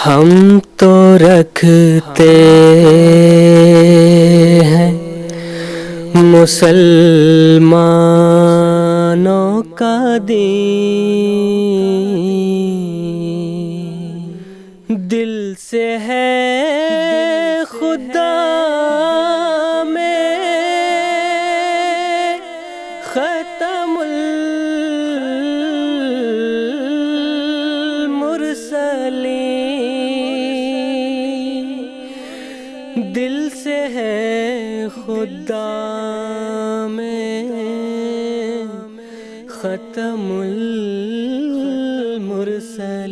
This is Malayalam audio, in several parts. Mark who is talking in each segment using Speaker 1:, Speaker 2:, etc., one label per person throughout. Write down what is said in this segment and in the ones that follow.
Speaker 1: हम तो रखते हैं मुसलमानों का दीन, दिल से है खुदा में खत्मुल मुरसलीन, दिल से है खुदा में खत्मुल मुरसलीन,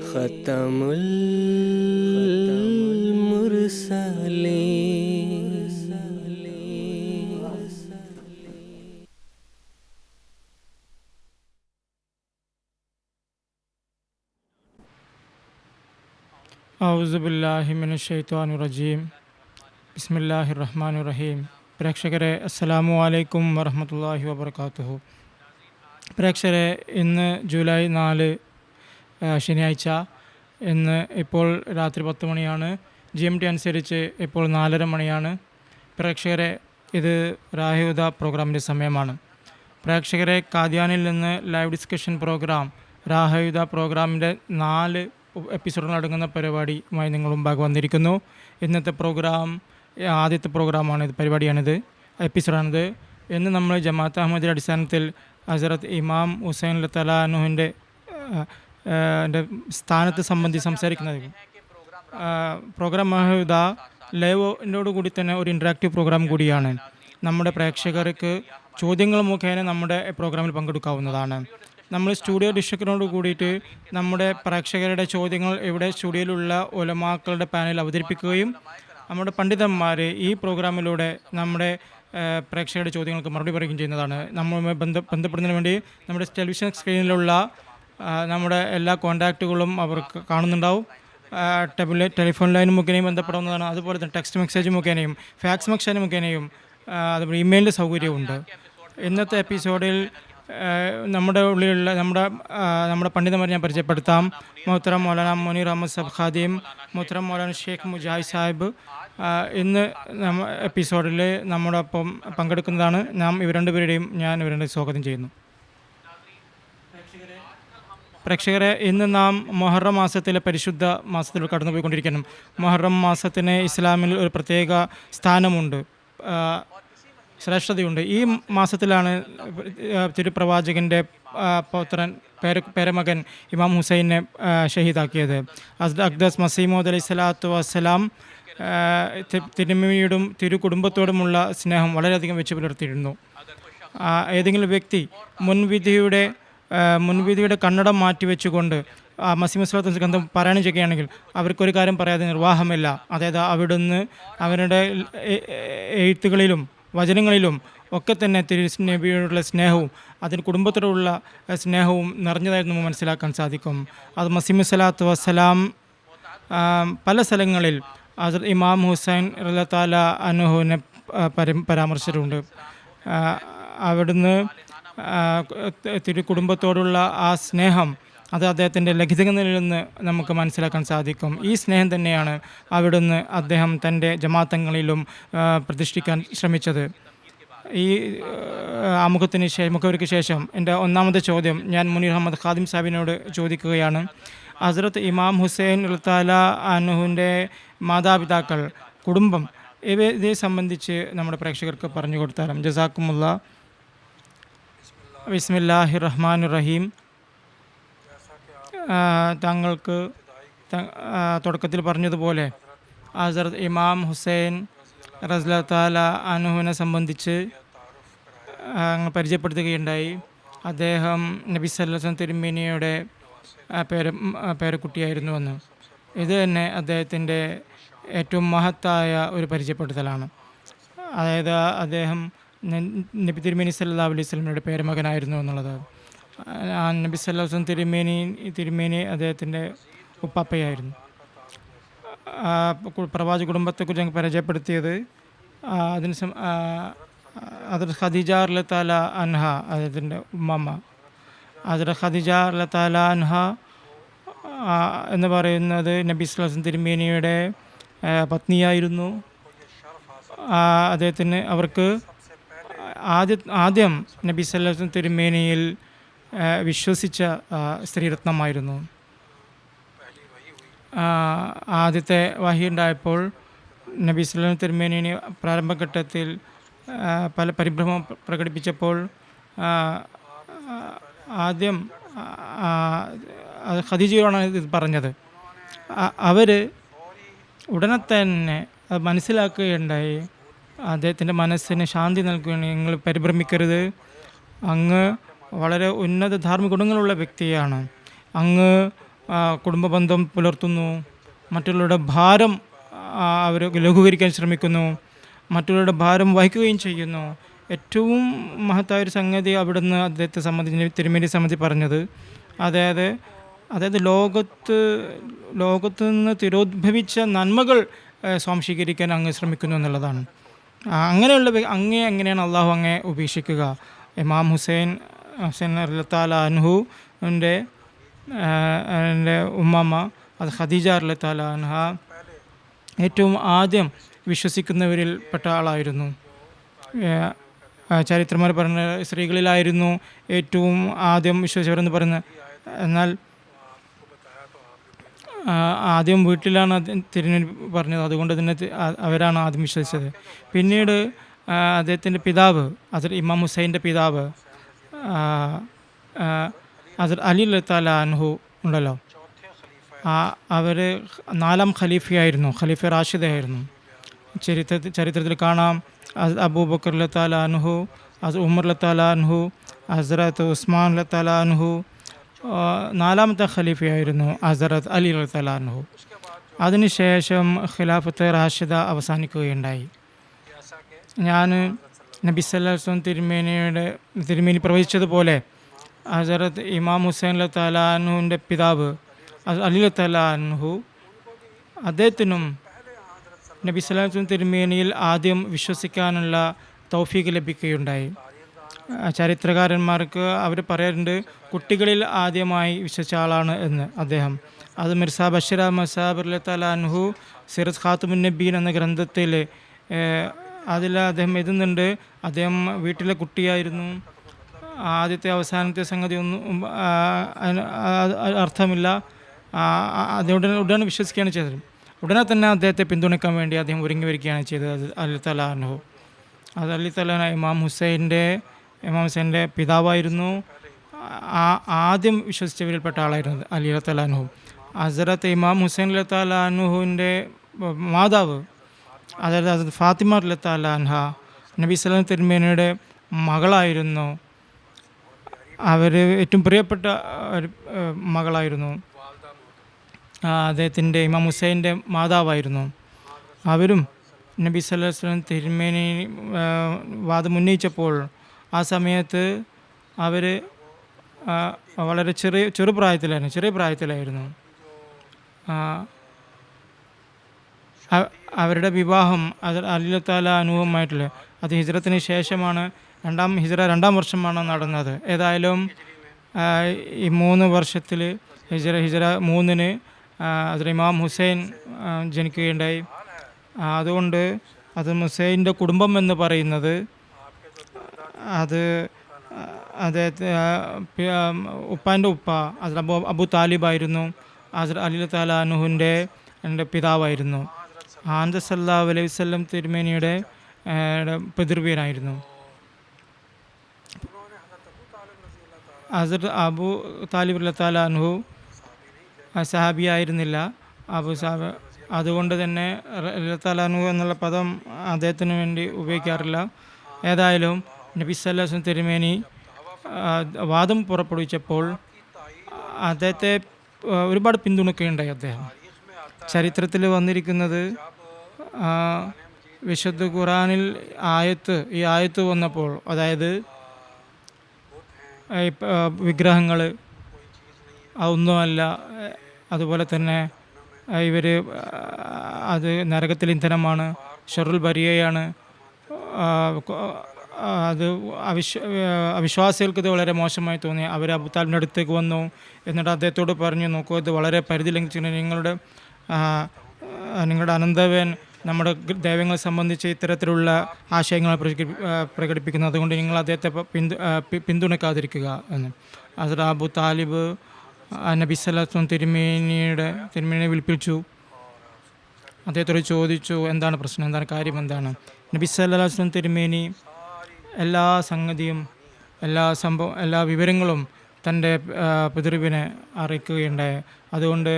Speaker 1: खत्मुल मुरसलीन।
Speaker 2: ഔസുബില്ലാഹി മിനശ്ശൈത്വാനിർ-റജീം. ബിസ്മില്ലാഹിർ-റഹ്മാനിർ-റഹീം. പ്രേക്ഷകരെ അസ്സലാമു അലൈക്കും വറഹ്മത്തുള്ളാഹി വബറകാതുഹു. പ്രേക്ഷകരെ, ഇന്ന് ജൂലൈ 4 ശനിയാഴ്ച. ഇന്ന് ഇപ്പോൾ രാത്രി 10 മണിയാണ്. GMT അനുസരിച്ച് ഇപ്പോൾ 4:30 മണിയാണ്. പ്രേക്ഷകരെ, ഇത് റാഹിദ പ്രോഗ്രാമിൻ്റെ സമയമാണ്. പ്രേക്ഷകരെ, കാദ്യാനിൽ നിന്ന് ലൈവ് ഡിസ്കഷൻ പ്രോഗ്രാം റാഹിദ പ്രോഗ്രാമിൻ്റെ 4 എപ്പിസോഡുകളടങ്ങുന്ന പരിപാടിയുമായി നിങ്ങൾ മുമ്പാകെ വന്നിരിക്കുന്നു. ഇന്നത്തെ പ്രോഗ്രാം ആദ്യത്തെ പ്രോഗ്രാമാണ്, പരിപാടിയാണിത്, എപ്പിസോഡാണിത്. ഇന്ന് നമ്മൾ ജമാഅത്ത് അഹമ്മദിയുടെ അടിസ്ഥാനത്തിൽ ഹസ്രത്ത് ഇമാം ഹുസൈൻ റളിയല്ലാഹുവിൻ്റെ സ്ഥാനത്തെ സംബന്ധിച്ച് സംസാരിക്കുന്നത്. പ്രോഗ്രാം റാഹിദ ലൈവിനോട് കൂടി തന്നെ ഒരു ഇൻറ്ററാക്റ്റീവ് പ്രോഗ്രാം കൂടിയാണ്. നമ്മുടെ പ്രേക്ഷകർക്ക് ചോദ്യങ്ങൾ മുഖേന നമ്മുടെ പ്രോഗ്രാമിൽ പങ്കെടുക്കാവുന്നതാണ്. നമ്മൾ സ്റ്റുഡിയോ ഡിഷക്കിനോട് കൂടിയിട്ട് നമ്മുടെ പ്രേക്ഷകരുടെ ചോദ്യങ്ങൾ ഇവിടെ സ്റ്റുഡിയോയിലുള്ള ഉലമാക്കളുടെ പാനൽ അവതരിപ്പിക്കുകയും നമ്മുടെ പണ്ഡിതന്മാർ ഈ പ്രോഗ്രാമിലൂടെ നമ്മുടെ പ്രേക്ഷകരുടെ ചോദ്യങ്ങൾക്ക് മറുപടി പറയുകയും ചെയ്യുന്നതാണ്. നമ്മളുമായി ബന്ധപ്പെടുന്നതിന് വേണ്ടി നമ്മുടെ ടെലിവിഷൻ സ്ക്രീനിലുള്ള നമ്മുടെ എല്ലാ കോൺടാക്റ്റുകളും അവർക്ക് കാണുന്നുണ്ടാവും. ടെലിഫോൺ ലൈൻ മുഖേനയും ബന്ധപ്പെടാവുന്നതാണ്. അതുപോലെ തന്നെ ടെക്സ്റ്റ് മെസ്സേജ് മുഖേനയും ഫാക്സ് മെസ്സേജ് മുഖേനയും അതുപോലെ ഇമെയിലിൻ്റെ സൗകര്യമുണ്ട്. ഇന്നത്തെ എപ്പിസോഡിൽ നമ്മുടെ ഉള്ളിലുള്ള നമ്മുടെ പണ്ഡിതന്മാരെ ഞാൻ പരിചയപ്പെടുത്താം. മുഹ്തറം മൗലാന മുനീർ അഹമ്മദ് സബ് ഖാദിം, മുഹ്തറം മൗലാന ഷെയ്ഖ് മുജാഹിദ് സാഹിബ് ഇന്ന് എപ്പിസോഡിൽ നമ്മോടൊപ്പം പങ്കെടുക്കുന്നതാണ്. ഞാൻ ഇവരുടെ സ്വാഗതം ചെയ്യുന്നു. പ്രേക്ഷകരെ, ഇന്ന് നാം മുഹറം മാസത്തിലെ പരിശുദ്ധ മാസത്തിൽ കടന്നുപോയിക്കൊണ്ടിരിക്കണം. മുഹറം മാസത്തിന് ഇസ്ലാമിൽ ഒരു പ്രത്യേക സ്ഥാനമുണ്ട്, ശ്രേഷ്ഠതയുണ്ട്. ഈ മാസത്തിലാണ് തിരുപ്രവാചകൻ്റെ പൗത്രൻ പേരമകൻ ഇമാം ഹുസൈനെ ഷഹീദാക്കിയത്. അഖ്ദസ് മസീമോദ് അലൈഹി സ്വലാത്തു വസ്സലാം തിരുമേനിയോടും തിരു കുടുംബത്തോടുമുള്ള സ്നേഹം വളരെയധികം വെച്ച് പുലർത്തിയിരുന്നു. ഏതെങ്കിലും വ്യക്തി മുൻവിധിയുടെ കണ്ണടം മാറ്റിവെച്ചുകൊണ്ട് മസീമസ്ലാത്തു ഗന്ധം പാരായണം ചെയ്യുകയാണെങ്കിൽ അവർക്കൊരു കാര്യം പറയാതെ നിർവാഹമില്ല. അതായത് അവിടുന്ന് അവരുടെ എഴുത്തുകളിലും വചനങ്ങളിലും ഒക്കെ തന്നെ തിരുനബിയോടുള്ള സ്നേഹവും അതിന് കുടുംബത്തോടുള്ള സ്നേഹവും നിറഞ്ഞതായിരുന്നു മനസ്സിലാക്കാൻ സാധിക്കും. അത് മസീമു സ്വലാത്തു വസ്സലാം പല സ്ഥലങ്ങളിൽ ഹസ്രത്ത് ഇമാം ഹുസൈൻ റളിയല്ലാഹു അൻഹുവിനെ പരാമർശിച്ചിട്ടുണ്ട്. അവിടുന്ന് തിരു കുടുംബത്തോടുള്ള ആ സ്നേഹം അത് അദ്ദേഹത്തിൻ്റെ ലഘിതങ്ങളിൽ നിന്ന് നമുക്ക് മനസ്സിലാക്കാൻ സാധിക്കും. ഈ സ്നേഹം തന്നെയാണ് അവിടുന്ന് അദ്ദേഹം തൻ്റെ ജമാഅത്തങ്ങളിലും പ്രതിഷ്ഠിക്കാൻ ശ്രമിച്ചത്. ഈ മുഖവർക്ക് ശേഷം എൻ്റെ ഒന്നാമത്തെ ചോദ്യം ഞാൻ മുനീർ അഹമ്മദ് ഖാദിം സാഹിബിനോട് ചോദിക്കുകയാണ്. ഹസ്രത്ത് ഇമാം ഹുസൈൻ റളിയല്ലാഹു അൻഹുവിൻ്റെ മാതാപിതാക്കൾ, കുടുംബം, ഇതേ സംബന്ധിച്ച് നമ്മുടെ പ്രേക്ഷകർക്ക് പറഞ്ഞു കൊടുത്താലും. ജസാക്കുമുല്ലാ. ബിസ്മില്ലാഹിർ റഹ്മാനിർ റഹീം. താങ്കൾക്ക് തുടക്കത്തിൽ പറഞ്ഞതുപോലെ ഹസ്രത്ത് ഇമാം ഹുസൈൻ റളിയല്ലാഹു അൻഹുവിനെ സംബന്ധിച്ച് പരിചയപ്പെടുത്തുകയുണ്ടായി. അദ്ദേഹം നബി സല്ലല്ലാഹു അലൈഹി വസല്ലം തിരുമേനിയുടെ പേരക്കുട്ടിയായിരുന്നുവെന്ന്. ഇത് തന്നെ അദ്ദേഹത്തിൻ്റെ ഏറ്റവും മഹത്തായ ഒരു പരിചയപ്പെടുത്തലാണ്. അതായത് അദ്ദേഹം നബി തിരുമേനി സല്ലല്ലാഹു അലൈഹി വസല്ലമയുടെ പേരമകനായിരുന്നു എന്നുള്ളത്. നബി സല്ലല്ലാഹു അലൈഹി വസല്ലം തിരുമേനി അദ്ദേഹത്തിൻ്റെ ഉപ്പാപ്പയായിരുന്നു. പ്രവാചക കുടുംബത്തെക്കുറിച്ച് ഞങ്ങൾ പരിചയപ്പെടുത്തിയത് അതിന് അത് ഖദീജ റളിയല്ലാഹു അൻഹ അദ്ദേഹത്തിൻ്റെ ഉമ്മമ്മ. ഹസ്രത്ത് ഖദീജ റളിയല്ലാഹു തആല അൻഹ എന്ന് പറയുന്നത് നബി സ്വല്ലല്ലാഹു അലൈഹി വസല്ലം തിരുമേനിയുടെ പത്നിയായിരുന്നു. അദ്ദേഹത്തിന് അവർക്ക് ആദ്യം നബി സ്വല്ലല്ലാഹു അലൈഹി വസല്ലം തിരുമേനിയിൽ വിശ്വസിച്ച സ്ത്രീരത്നമായിരുന്നു. ആദ്യത്തെ വഹി ഉണ്ടായപ്പോൾ നബി സ്വല്ലല്ലാഹു അലൈഹി വസല്ലം തിരുമേനി പ്രാരംഭഘട്ടത്തിൽ പല പരിഭ്രമം പ്രകടിപ്പിച്ചപ്പോൾ ആദ്യം ഖദീജയോടാണ് ഇത് പറഞ്ഞത്. അവർ ഉടനെ തന്നെ അത് മനസ്സിലാക്കുകയുണ്ടായി. അദ്ദേഹത്തിൻ്റെ മനസ്സിന് ശാന്തി നൽകുകയാണ്. നിങ്ങൾ പരിഭ്രമിക്കരുത്, അങ്ങ് വളരെ ഉന്നത ധാർമ്മിക ഗുണങ്ങളുള്ള വ്യക്തിയാണ്, അങ്ങ് കുടുംബബന്ധം പുലർത്തുന്നു, മറ്റുള്ളവരുടെ ഭാരം അവർ ലഘൂകരിക്കാൻ ശ്രമിക്കുന്നു, മറ്റുള്ളവരുടെ ഭാരം വഹിക്കുകയും ചെയ്യുന്നു. ഏറ്റവും മഹത്തായൊരു സംഗതി അവിടുന്ന് അദ്ദേഹത്തെ സംബന്ധിച്ച് തിരുമേനി സംബന്ധിച്ച് പറഞ്ഞത്, അതായത് ലോകത്ത് നിന്ന് തിരോദ്ഭവിച്ച നന്മകൾ സ്വാംശീകരിക്കാൻ അങ്ങ് ശ്രമിക്കുന്നു എന്നുള്ളതാണ്. അങ്ങനെയുള്ള എങ്ങനെയാണ് അള്ളാഹു അങ്ങേ ഉപേക്ഷിക്കുക? ഇമാം ഹുസൈൻ റളിയല്ലാഹു തആല അൻഹുവിൻ്റെ ഉമ്മമ്മ അത് ഖദീജ റളിയല്ലാഹു തആല അൻഹ ഏറ്റവും ആദ്യം വിശ്വസിക്കുന്നവരിൽ പെട്ട ആളായിരുന്നു. ചരിത്രന്മാർ പറഞ്ഞ സ്ത്രീകളിലായിരുന്നു ഏറ്റവും ആദ്യം വിശ്വസിച്ചവരെന്ന് പറയുന്നത്. എന്നാൽ ആദ്യം വീട്ടിലാണ് തിരുനബി പറഞ്ഞത്, അതുകൊണ്ട് തന്നെ അവരാണ് ആദ്യം വിശ്വസിച്ചത്. പിന്നീട് അദ്ദേഹത്തിൻ്റെ പിതാവ് ഇമാം ഹുസൈൻ്റെ പിതാവ് അലി റളിയല്ലാഹു തആല അൻഹു ഉണ്ടല്ലോ, അവർ 4ാം ഖലീഫയായിരുന്നു, ഖലീഫ റാഷിദായിരുന്നു. ചരിത്രത്തിൽ കാണാം അബൂബക്കർ റളിയല്ലാഹു തആല അൻഹു, ഉമർ റളിയല്ലാഹു തആല അൻഹു, ഹസ്രത്ത് ഉസ്മാൻ റളിയല്ലാഹു തആല അൻഹു, 4ാമത്തെ ഖലീഫയായിരുന്നു ഹസ്രത്ത് അലി റളിയല്ലാഹു തആല അൻഹു. അതിനുശേഷം ഖിലാഫത്ത് റാഷിദ അവസാനിക്കുകയുണ്ടായി. ഞാൻ നബി സല്ലല്ലാഹു അലൈഹി വസല്ലം തിരുമേനി പ്രവചിച്ചതുപോലെ ഹസ്രത്ത് ഇമാം ഹുസൈൻ റളിയല്ലാഹു തആല അൻഹുവിൻ്റെ പിതാവ് അലി റളിയല്ലാഹു തആല അൻഹു, അദ്ദേഹത്തിനും നബി സല്ലല്ലാഹു അലൈഹി വസല്ലം തിരുമേനിയിൽ ആദ്യം വിശ്വസിക്കാനുള്ള തൗഫീഖ് ലഭിക്കുകയുണ്ടായി. ചരിത്രകാരന്മാർക്ക് അവർ പറയാറുണ്ട്, കുട്ടികളിൽ ആദ്യമായി വിശ്വസിച്ച ആളാണ് എന്ന് അദ്ദേഹം. അത് മിർസ ബഷീർ മസാബ് റളിയല്ലാഹു തആല അൻഹു സിറത്ത് ഖാത്തമുൻ നബീൻ എന്ന ഗ്രന്ഥത്തിൽ അതിൽ അദ്ദേഹം എഴുതുന്നുണ്ട്, അദ്ദേഹം വീട്ടിലെ കുട്ടിയായിരുന്നു, ആദ്യത്തെ അവസാനത്തെ സംഗതി ഒന്നും അർത്ഥമില്ല, ഉടനെ വിശ്വസിക്കുകയാണ് ചെയ്തത്. ഉടനെ തന്നെ അദ്ദേഹത്തെ പിന്തുണയ്ക്കാൻ വേണ്ടി അദ്ദേഹം ഒരുങ്ങി വരികയാണ് ചെയ്തത് അലി തആല അൻഹു. അത് അലി തആല ഇമാം ഹുസൈൻ്റെ പിതാവായിരുന്നു. ആദ്യം വിശ്വസിച്ചവരിൽപ്പെട്ട ആളായിരുന്നു അലി തആല അൻഹു. ഹസ്രത്ത് ഇമാം ഹുസൈൻ തആല അൻഹുവിൻ്റെ മാതാവ് അതായത് ഹസ്രത്ത് ഫാത്തിമ തആല അൻഹ നബി സല്ലല്ലാഹു അലൈഹി വസല്ലം തിരുമേനിയുടെ മകളായിരുന്നു. അവർ ഏറ്റവും പ്രിയപ്പെട്ട ഒരു മകളായിരുന്നു. അദ്ദേഹത്തിൻ്റെ ഇമാം ഹുസൈൻ്റെ മാതാവായിരുന്നു. അവരും നബി സല്ലല്ലാഹു അലൈഹി വസല്ലം തിരുമേനി വാദം ഉന്നയിച്ചപ്പോൾ ആ സമയത്ത് അവർ വളരെ ചെറുപ്രായത്തിലായിരുന്നു. അവരുടെ വിവാഹം അലി തആല അൻഹുവുമായിട്ടുള്ള അത് ഹിജ്റത്തിന് ശേഷമാണ്, ഹിജ്റ 2ാം വർഷമാണ് നടന്നത്. ഏതായാലും ഈ 3 വർഷത്തിൽ ഹിജ്റ 3-ന് അതിൽ ഇമാം ഹുസൈൻ ജനിക്കുകയുണ്ടായി. അതുകൊണ്ട് അത് ഹുസൈൻ്റെ കുടുംബം എന്ന് പറയുന്നത് അത് അദ്ദേഹത്തെ ഉപ്പാൻ്റെ ഉപ്പ അത് അബു താലിബായിരുന്നു. ഹസ്രത്ത് അലി തആല അൻഹുവിൻ്റെ പിതാവായിരുന്നു. ആനന്ദ സല്ലല്ലാഹു അലൈഹി വസല്ലം തിരുമേനിയുടെ പിതൃവ്യനായിരുന്നു. ഹസ്രത്ത് അബു താലിബ് റളിയല്ലാഹു തആല അൻഹു സഹാബിയായിരുന്നില്ല, അബു സാബ്. അതുകൊണ്ട് തന്നെ റളിയല്ലാഹു തആല അൻഹു എന്നുള്ള പദം അദ്ദേഹത്തിന് വേണ്ടി ഉപയോഗിക്കാറില്ല. ഏതായാലും നബി സല്ലല്ലാഹു അലൈഹി വസല്ലം തിരുമേനി വാദം പുറപ്പെടുവിച്ചപ്പോൾ അദ്ദേഹത്തെ ഒരുപാട് പിന്തുണയ്ക്കുകയുണ്ടായി. അദ്ദേഹം ചരിത്രത്തിൽ വന്നിരിക്കുന്നത് വിശുദ്ധ ഖുർആനിൽ ഈ ആയത്ത് വന്നപ്പോൾ, അതായത് വിഗ്രഹങ്ങൾ ഒന്നുമല്ല, അതുപോലെ തന്നെ ഇവർ അത് നരകത്തിൽ ഇന്ധനമാണ്, ഷറുൽ ബരിയയാണ്, അത് അവിശ്വാസികൾക്ക് ഇത് വളരെ മോശമായി തോന്നി. അവർ അബൂ താലിബിൻ്റെ അടുത്തേക്ക് വന്നു. എന്നിട്ട് അദ്ദേഹത്തോട് പറഞ്ഞു, നോക്കൂ, ഇത് വളരെ പരിധി ലംഘിച്ചിട്ടുണ്ട്. നിങ്ങളുടെ അനന്തവൻ നമ്മുടെ ദൈവങ്ങളെ സംബന്ധിച്ച് ഇത്തരത്തിലുള്ള ആശയങ്ങൾ പ്രകടിപ്പിക്കുന്നത്, അതുകൊണ്ട് നിങ്ങൾ അദ്ദേഹത്തെ പിന്തുണക്കാതിരിക്കുക എന്ന്. അത് അബൂ താലിബ് നബി സല്ലല്ലാഹു തിരുമേനിയെ വിളിപ്പിച്ചു. അദ്ദേഹത്തോട് ചോദിച്ചു, എന്താണ് പ്രശ്നം, എന്താണ് കാര്യം, എന്താണ്. നബി സല്ലല്ലാഹു അലൈഹി വസല്ലം തിരുമേനി എല്ലാ സംഗതിയും എല്ലാ വിവരങ്ങളും തൻ്റെ പിതൃവിനെ അറിയിക്കുകയുണ്ടായി. അതുകൊണ്ട്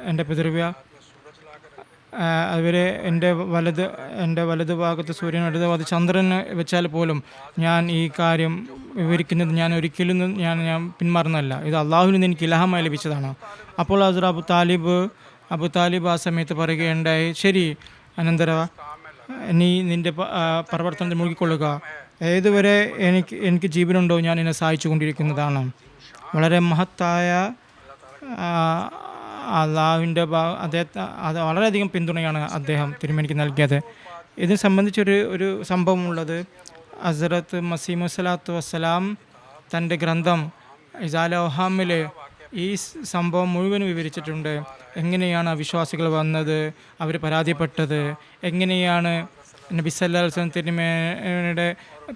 Speaker 2: എൻ്റെ പിതൃവ്യ അവരെ എൻ്റെ വലത് ഭാഗത്ത് സൂര്യൻ, ഇടത് ഭാഗത്ത് ചന്ദ്രനെ വെച്ചാൽ പോലും ഞാൻ ഈ കാര്യം വിവരിക്കുന്നത് ഞാൻ ഒരിക്കലും ഞാൻ പിന്മാറുന്നതല്ല. ഇത് അള്ളാഹുവിൽ നിന്ന് എനിക്ക് ഇൽഹാമായി ലഭിച്ചതാണ്. അപ്പോൾ ഹസ്രത്ത് അബൂ താലിബ് ആ സമയത്ത് പറയുകയുണ്ടായി, ശരി അനന്തര, നീ നിൻ്റെ പ്രവർത്തനത്തിൽ മുഴുകിക്കൊള്ളുക. ഏതുവരെ എനിക്ക് ജീവനുണ്ടോ ഞാൻ എന്നെ സഹായിച്ചു കൊണ്ടിരിക്കുന്നതാണ്. വളരെ മഹത്തായ അള്ളാഹുവിൻ്റെ അദ്ദേഹത്തെ അത് വളരെയധികം പിന്തുണയാണ് അദ്ദേഹം തിരുമേനിക്ക് നൽകിയത്. ഇതിനെ സംബന്ധിച്ചൊരു സംഭവമുള്ളത്, ഹസ്രത്ത് മസീഹ് സ്വല്ലല്ലാഹു വസ്സലാം തൻ്റെ ഗ്രന്ഥം ഇസാല ഒഹാമിൽ ഈ സംഭവം മുഴുവൻ വിവരിച്ചിട്ടുണ്ട്. എങ്ങനെയാണ് അവിശ്വാസികൾ വന്നത്, അവർ പരാതിപ്പെട്ടത്, എങ്ങനെയാണ് നബി സല്ലല്ലാഹു അലൈഹി വസല്ലം തിരുമേനിയുടെ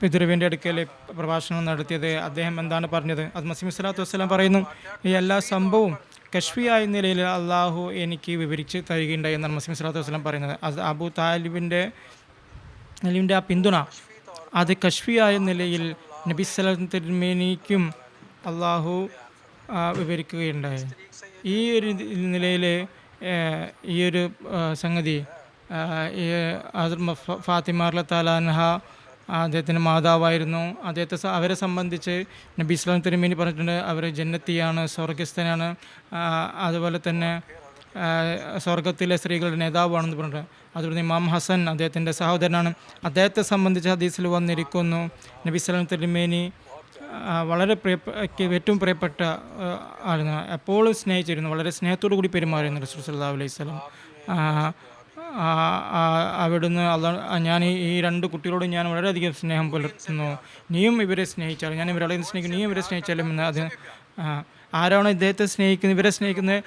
Speaker 2: പിതൃവിൻ്റെ അടുക്കൽ പ്രഭാഷണം നടത്തിയത്, അദ്ദേഹം എന്താണ് പറഞ്ഞത്. അത് മസീഹ് സ്വല്ലല്ലാഹു വസ്സലാം പറയുന്നു, ഈ എല്ലാ സംഭവവും കശ്ഫിയായ നിലയിൽ അള്ളാഹു എനിക്ക് വിവരിച്ച് തരികയുണ്ടായി എന്നാണ് മസീഹ് സ്വല്ലല്ലാഹു വസ്സലാം പറയുന്നത്. അത് അബൂ താലിബിൻ്റെ ആ പിന്തുണ അത് കശ്ഫിയായ നിലയിൽ നബി സല്ലല്ലാഹു അലൈഹി വസല്ലം തിരുമേനിക്കും അള്ളാഹു വിവരിക്കുകയുണ്ടായി. ഈ ഒരു നിലയിൽ ഈ ഒരു സംഗതി ഫാത്തിമ റളിയല്ലാഹു അൻഹ അദ്ദേഹത്തിൻ്റെ മാതാവായിരുന്നു. അവരെ സംബന്ധിച്ച് നബി ഇസ്ലാം തിരുമേനി പറഞ്ഞിട്ടുണ്ട്, അവർ ജന്നത്തിയാണ്, സ്വർഗസ്ഥനാണ്, അതുപോലെ തന്നെ സ്വർഗത്തിലെ സ്ത്രീകളുടെ നേതാവാണെന്ന് പറഞ്ഞിട്ടുണ്ട്. അതുപോലെ ഇമാം ഹസൻ അദ്ദേഹത്തിൻ്റെ സഹോദരനാണ്. അദ്ദേഹത്തെ സംബന്ധിച്ച് ഹദീസിൽ വന്നിരിക്കുന്നു, നബി ഇസ്ലാം തിരുമേനി വളരെ ഏറ്റവും പ്രിയപ്പെട്ട ആയിരുന്നു, എപ്പോഴും സ്നേഹിച്ചിരുന്നു, വളരെ സ്നേഹത്തോടു കൂടി പെരുമാറിയിരുന്നു റസൂൽ സല്ലല്ലാഹു അലൈഹി വസല്ലം. അവിടുന്ന് ഞാൻ ഈ രണ്ട് കുട്ടികളോടും ഞാൻ വളരെയധികം സ്നേഹം പുലർത്തുന്നു, നീയും ഇവരെ സ്നേഹിച്ചാലും, ഞാൻ ഇവരെ സ്നേഹിക്കും, നീയും ഇവരെ സ്നേഹിച്ചാലും എന്ന്. അത് ആരാണോ ഇദ്ദേഹത്തെ സ്നേഹിക്കുന്നത്, ഇവരെ സ്നേഹിക്കുന്നത്,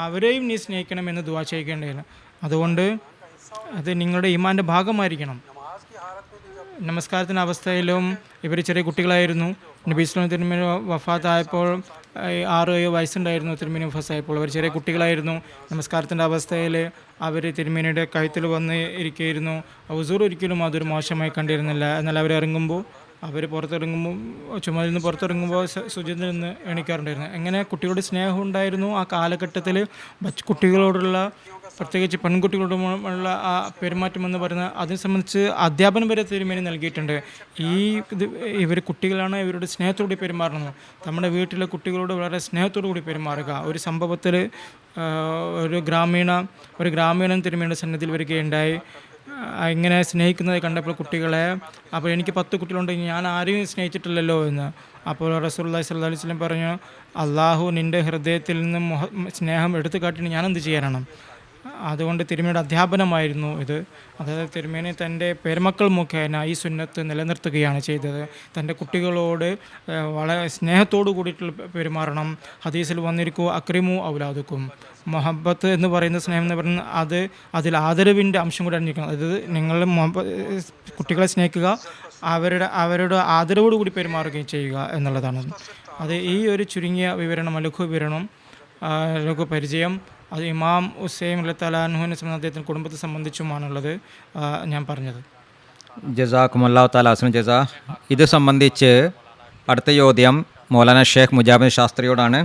Speaker 2: അവരെയും നീ സ്നേഹിക്കണമെന്ന് ദുആ ചെയ്യേണ്ടതില്ല. അതുകൊണ്ട് അത് നിങ്ങളുടെ ഈമാൻ്റെ ഭാഗമായിരിക്കണം. നമസ്കാരത്തിൻ്റെ അവസ്ഥയിലും ഇവർ ചെറിയ കുട്ടികളായിരുന്നു. നബി ഇസ്ലാം തിരുമേനി വഫാത്തായപ്പോൾ 6 വയസ്സുണ്ടായിരുന്നു. തിരുമേനി വഫാത്തായപ്പോൾ അവർ ചെറിയ കുട്ടികളായിരുന്നു. നമസ്കാരത്തിൻ്റെ അവസ്ഥയിൽ അവർ തിരുമേനിയുടെ കഴുത്തിൽ വന്ന് ഇരിക്കുകയായിരുന്നു. ഹുസൂർ ഒരിക്കലും അതൊരു മോശമായി കണ്ടിരുന്നില്ല. എന്നാൽ അവർ ചുമലിൽ നിന്ന് പുറത്തിറങ്ങുമ്പോൾ സുജൂദിൽ നിന്ന് എണീക്കാറുണ്ടായിരുന്നു. എങ്ങനെ കുട്ടികളുടെ സ്നേഹം ഉണ്ടായിരുന്നു ആ കാലഘട്ടത്തിൽ. കുട്ടികളോടുള്ള, പ്രത്യേകിച്ച് പെൺകുട്ടികളോടുള്ള ആ പെരുമാറ്റം എന്ന് പറയുന്നത്, അതിനെ സംബന്ധിച്ച് അധ്യാപനം വരെ തിരുമേനി നൽകിയിട്ടുണ്ട്. ഇവർ കുട്ടികളാണ്, ഇവരുടെ സ്നേഹത്തോടുകൂടി പെരുമാറണം. നമ്മുടെ വീട്ടിലെ കുട്ടികളോട് വളരെ സ്നേഹത്തോടു കൂടി പെരുമാറുക. ഒരു സംഭവത്തിൽ ഒരു ഗ്രാമീണൻ തിരുമേനിയുടെ സന്നിധിയിൽ വരികയുണ്ടായി. ഇങ്ങനെ സ്നേഹിക്കുന്നത് കണ്ടപ്പോൾ കുട്ടികളെ, അപ്പോൾ എനിക്ക് 10 കുട്ടികളുണ്ടെങ്കിൽ ഞാൻ ആരെയും സ്നേഹിച്ചിട്ടില്ലല്ലോ എന്ന്. അപ്പോൾ റസൂലുള്ളാഹി സ്വല്ലല്ലാഹു അലൈഹി വസല്ലം പറഞ്ഞു, അള്ളാഹു നിൻ്റെ ഹൃദയത്തിൽ നിന്ന് സ്നേഹം എടുത്തു കാട്ടിന് ഞാനെന്ത് ചെയ്യാനാണ്. അതുകൊണ്ട് തിരുമേനിയുടെ അധ്യാപനമായിരുന്നു ഇത്. അതായത് തിരുമേനി തൻ്റെ പേരമക്കൾ മുഖേന ഈ സുന്നത്ത് നിലനിർത്തുകയാണ് ചെയ്തത്. തൻ്റെ കുട്ടികളോട് വളരെ സ്നേഹത്തോടു കൂടിയിട്ട് പെരുമാറണം. ഹദീസിൽ വന്നിരിക്കും, അക്രിമു ഔലാദുക്കും. മൊഹബത്ത് എന്ന് പറയുന്ന സ്നേഹം എന്ന് പറയുന്നത് അതിൽ ആദരവിൻ്റെ അംശം കൂടി അടങ്ങിയിരിക്കണം. അതായത് നിങ്ങൾ കുട്ടികളെ സ്നേഹിക്കുക, അവരുടെ ആദരവോടുകൂടി പെരുമാറുകയും ചെയ്യുക എന്നുള്ളതാണ്. അത് ഈ ഒരു ചുരുങ്ങിയ വിവരണം, ലഘു പരിചയം അത് ഇമാം ഹുസൈൻ റളിയല്ലാഹു അൻഹുവിനെ സംബന്ധിച്ച് അദ്ദേഹത്തിൻ്റെ കുടുംബത്തെ സംബന്ധിച്ചുമാണുള്ളത് ഞാൻ പറഞ്ഞത്.
Speaker 3: ജസാക്കുമുല്ലാഹു തആല ഹസ്ന ജസാ. ഇത് സംബന്ധിച്ച് അടുത്ത ചോദ്യം മൗലാന ഷേഖ് മുജാബിദ് ശാസ്ത്രിയോടാണ്.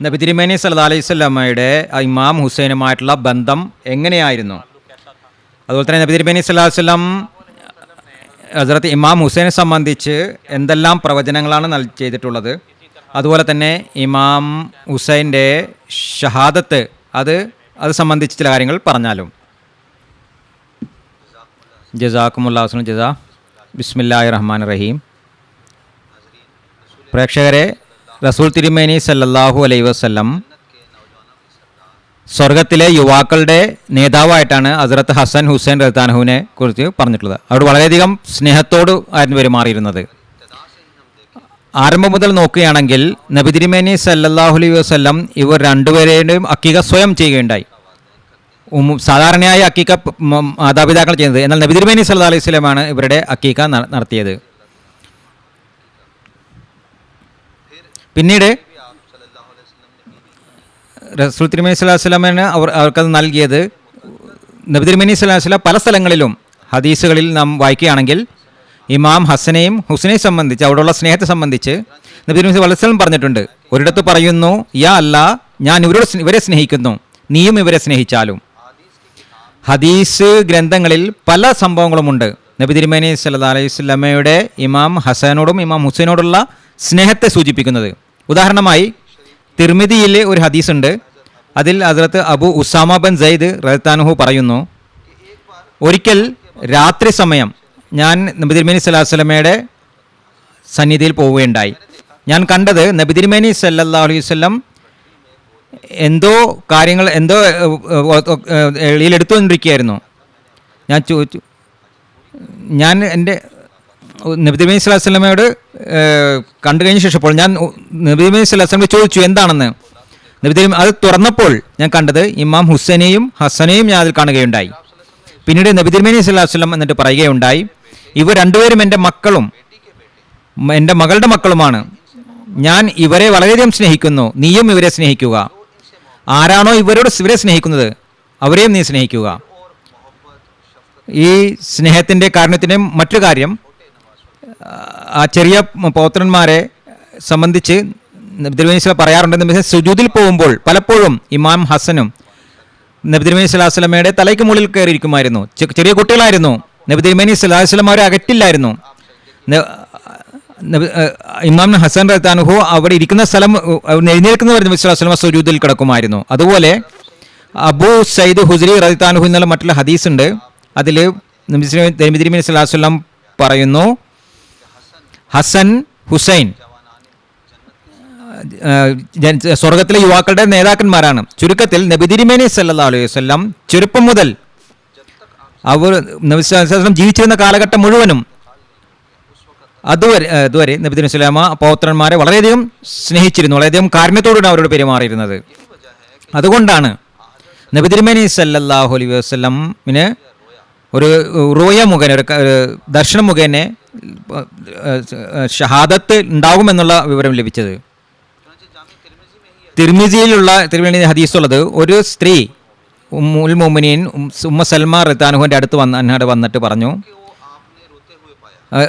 Speaker 3: നബി തിരുമേനി സല്ലല്ലാഹു അലൈഹി വസല്ലമയുടെ ഇമാം ഹുസൈനുമായിട്ടുള്ള ബന്ധം എങ്ങനെയായിരുന്നു? അതുപോലെ തന്നെ നബി തിരുമേനി സല്ലല്ലാഹു അലൈഹി വസല്ലം ഹസ്രത്ത് ഇമാം ഹുസൈനെ സംബന്ധിച്ച് എന്തെല്ലാം പ്രവചനങ്ങളാണ് ചെയ്തിട്ടുള്ളത്? അതുപോലെ തന്നെ ഇമാം ഹുസൈൻ്റെ ഷഹാദത്ത് അത് സംബന്ധിച്ച് ചില കാര്യങ്ങൾ പറഞ്ഞാലും. ജസാക്കുമുല്ലാഹു ഹസ്ന ജസാ. ബിസ്മില്ലാഹിർ റഹ്മാനിർ റഹീം. പ്രേക്ഷകരെ, റസൂൽ തിരുമേനി സല്ലല്ലാഹു അലൈഹി വസല്ലം സ്വർഗത്തിലെ യുവാക്കളുടെ നേതാവായിട്ടാണ് ഹസ്രത്ത് ഹസൻ ഹുസൈൻ റളിയല്ലാഹുവിനെ കുറിച്ച് പറഞ്ഞിട്ടുള്ളത്. അവർ വളരെയധികം സ്നേഹത്തോട് ആയിരുന്നു പെരുമാറിയിരുന്നത്. ആരംഭം മുതൽ നോക്കുകയാണെങ്കിൽ നബി തിരുമേനി സല്ലല്ലാഹു അലൈഹി വസല്ലം ഇവർ രണ്ടുപേരുടെയും അക്കീക സ്വയം ചെയ്യുകയുണ്ടായി. സാധാരണയായി അക്കീക മാതാപിതാക്കൾ ചെയ്യുന്നത്, എന്നാൽ നബി തിരുമേനി സല്ലല്ലാഹു അലൈഹി വസല്ലമാണ് ഇവരുടെ അക്കീക നടത്തിയത്. പിന്നീട് റസൂൽ തിരുമേനി സല്ലല്ലാഹു അലൈഹി വസല്ലമയാണ് അവർക്കത് നൽകിയത്. നബി തിരുമേനി സല്ലല്ലാഹു അലൈഹി വസല്ലം പല സ്ഥലങ്ങളിലും ഹദീസുകളിൽ നാം വായിക്കുകയാണെങ്കിൽ ഇമാം ഹസനെയും ഹുസൈനെയും സംബന്ധിച്ച് അവിടെയുള്ള സ്നേഹത്തെ സംബന്ധിച്ച് നബി തിരുമേനി സല്ലല്ലാഹു അലൈഹി വസല്ലം പറഞ്ഞിട്ടുണ്ട്. ഒരിടത്ത് പറയുന്നു, യാ അല്ലാ, ഞാൻ ഇവരെ സ്നേഹിക്കുന്നു, നീയും ഇവരെ സ്നേഹിച്ചാലും. ഹദീസ് ഗ്രന്ഥങ്ങളിൽ പല സംഭവങ്ങളുമുണ്ട് നബി തിരുമേനി സല്ലല്ലാഹു അലൈഹി വസല്ലമയുടെ ഇമാം ഹസനോടും ഇമാം ഹുസൈനോടുള്ള സ്നേഹത്തെ സൂചിപ്പിക്കുന്നത്. ഉദാഹരണമായി തിർമിദിയിലെ ഒരു ഹദീസുണ്ട്. അതിൽ ഹസ്രത്ത് അബു ഉസാമ ബിൻ സയ്യിദ് റളിയല്ലാഹു പറയുന്നു, ഒരിക്കൽ രാത്രി സമയം ഞാൻ നബി തിരുമേനി സല്ലല്ലാഹു അലൈഹി വസല്ലമയുടെ സന്നിധിയിൽ പോവുകയുണ്ടായി. ഞാൻ കണ്ടത് നബി തിരുമേനി സല്ലല്ലാഹു അലൈഹി വസല്ലം എന്തോ കാര്യങ്ങൾ എളിയിലെടുത്തുകൊണ്ടിരിക്കുകയായിരുന്നു. ഞാൻ എൻ്റെ നബി തിരുമേനി സല്ലല്ലാഹു അലൈഹി വസല്ലമയോട് കണ്ടു കഴിഞ്ഞ ശേഷം ഞാൻ നബി തിരുമേനി സല്ലല്ലാഹു അലൈഹി വസല്ലമയോട് ചോദിച്ചു എന്താണെന്ന്. നബി തിരുമേനി അത് തുറന്നപ്പോൾ ഞാൻ കണ്ടത് ഇമാം ഹുസൈനെയും ഹസനെയും ഞാൻ അതിൽ കാണുകയുണ്ടായി. പിന്നീട് നബി തിരുമേനി സല്ലല്ലാഹു അലൈഹി വസല്ലം എന്നിട്ട് പറയുകയുണ്ടായി, ഇവർ രണ്ടുപേരും എൻ്റെ മക്കളും എൻ്റെ മകളുടെ മക്കളുമാണ്. ഞാൻ ഇവരെ വളരെയധികം സ്നേഹിക്കുന്നു, നീയും ഇവരെ സ്നേഹിക്കുക. ആരാണോ ഇവരെ സ്നേഹിക്കുന്നത് അവരെയും നീ സ്നേഹിക്കുക. ഈ സ്നേഹത്തിൻ്റെ കാരണത്തിൻ്റെ മറ്റൊരു കാര്യം, ആ ചെറിയ പൗത്രന്മാരെ സംബന്ധിച്ച് നബി തിരുമേനി സല്ലല്ലാഹു പറയാറുണ്ട്, സുജൂദിൽ പോകുമ്പോൾ പലപ്പോഴും ഇമാം ഹസനും നബി തിരുമേനി സല്ലല്ലാഹു അലൈഹി വസല്ലമയുടെ തലയ്ക്ക് മുകളിൽ കയറിയിരിക്കുമായിരുന്നു. ചെറിയ കുട്ടികളായിരുന്നു. നബി തിരുമേനി സല്ലല്ലാഹു അലൈഹി വസല്ലം അവരെ അകറ്റില്ലായിരുന്നു. ഇമാം ഹസൻ റളിയല്ലാഹു അവിടെ ഇരിക്കുന്ന സ്ഥലം എഴുന്നേൽക്കുന്നവർ നബി സല്ലല്ലാഹു അലൈഹി വസല്ലം സുജൂദിൽ കിടക്കുമായിരുന്നു. അതുപോലെ അബൂ സയ്യിദ് ഹുസ്രി റളിയല്ലാഹു എന്നുള്ള മറ്റുള്ള ഹദീസ് ഉണ്ട്. അതിൽ നബി തിരുമേനി സല്ലല്ലാഹു അലൈഹി വസല്ലം പറയുന്നു, ഹസൻ ഹുസൈൻ സ്വർഗത്തിലെ യുവാക്കളുടെ നേതാക്കന്മാരാണ്. ചുരുക്കത്തിൽ നബി തിരുമേനി സല്ലല്ലാഹു അലൈഹി വസല്ലം ചെറുപ്പം മുതൽ അവർ നബി സല്ലല്ലാഹു അലൈഹി വസല്ലം ജീവിച്ചിരുന്ന കാലഘട്ടം മുഴുവനും അതുവരെ നബി തിരുമേനി സ്വല്ലല്ലാഹു അലൈഹി വസല്ലം പൗത്രന്മാരെ വളരെയധികം സ്നേഹിച്ചിരുന്നു, വളരെയധികം കാരുണ്യത്തോടുകൂടി അവരോട് പെരുമാറിയിരുന്നത്. അതുകൊണ്ടാണ് നബി തിരുമേനി സല്ലല്ലാഹു അലൈഹി വസല്ലമിന് ഒരു റൂയ മുഖേന, ഒരു ദർശനം മുഖേന ഷഹാദത്ത് ഉണ്ടാകുമെന്നുള്ള വിവരം ലഭിച്ചത്. തിർമിസിയിലുള്ള തിരുമേനി ഹദീസുള്ളത്, ഒരു സ്ത്രീ ഉമ്മുൽ മുഅ്മിനീൻ ഉമ്മ സൽമ റളിയല്ലാഹുവിൻ്റെ അടുത്ത് വന്നിട്ട് പറഞ്ഞു,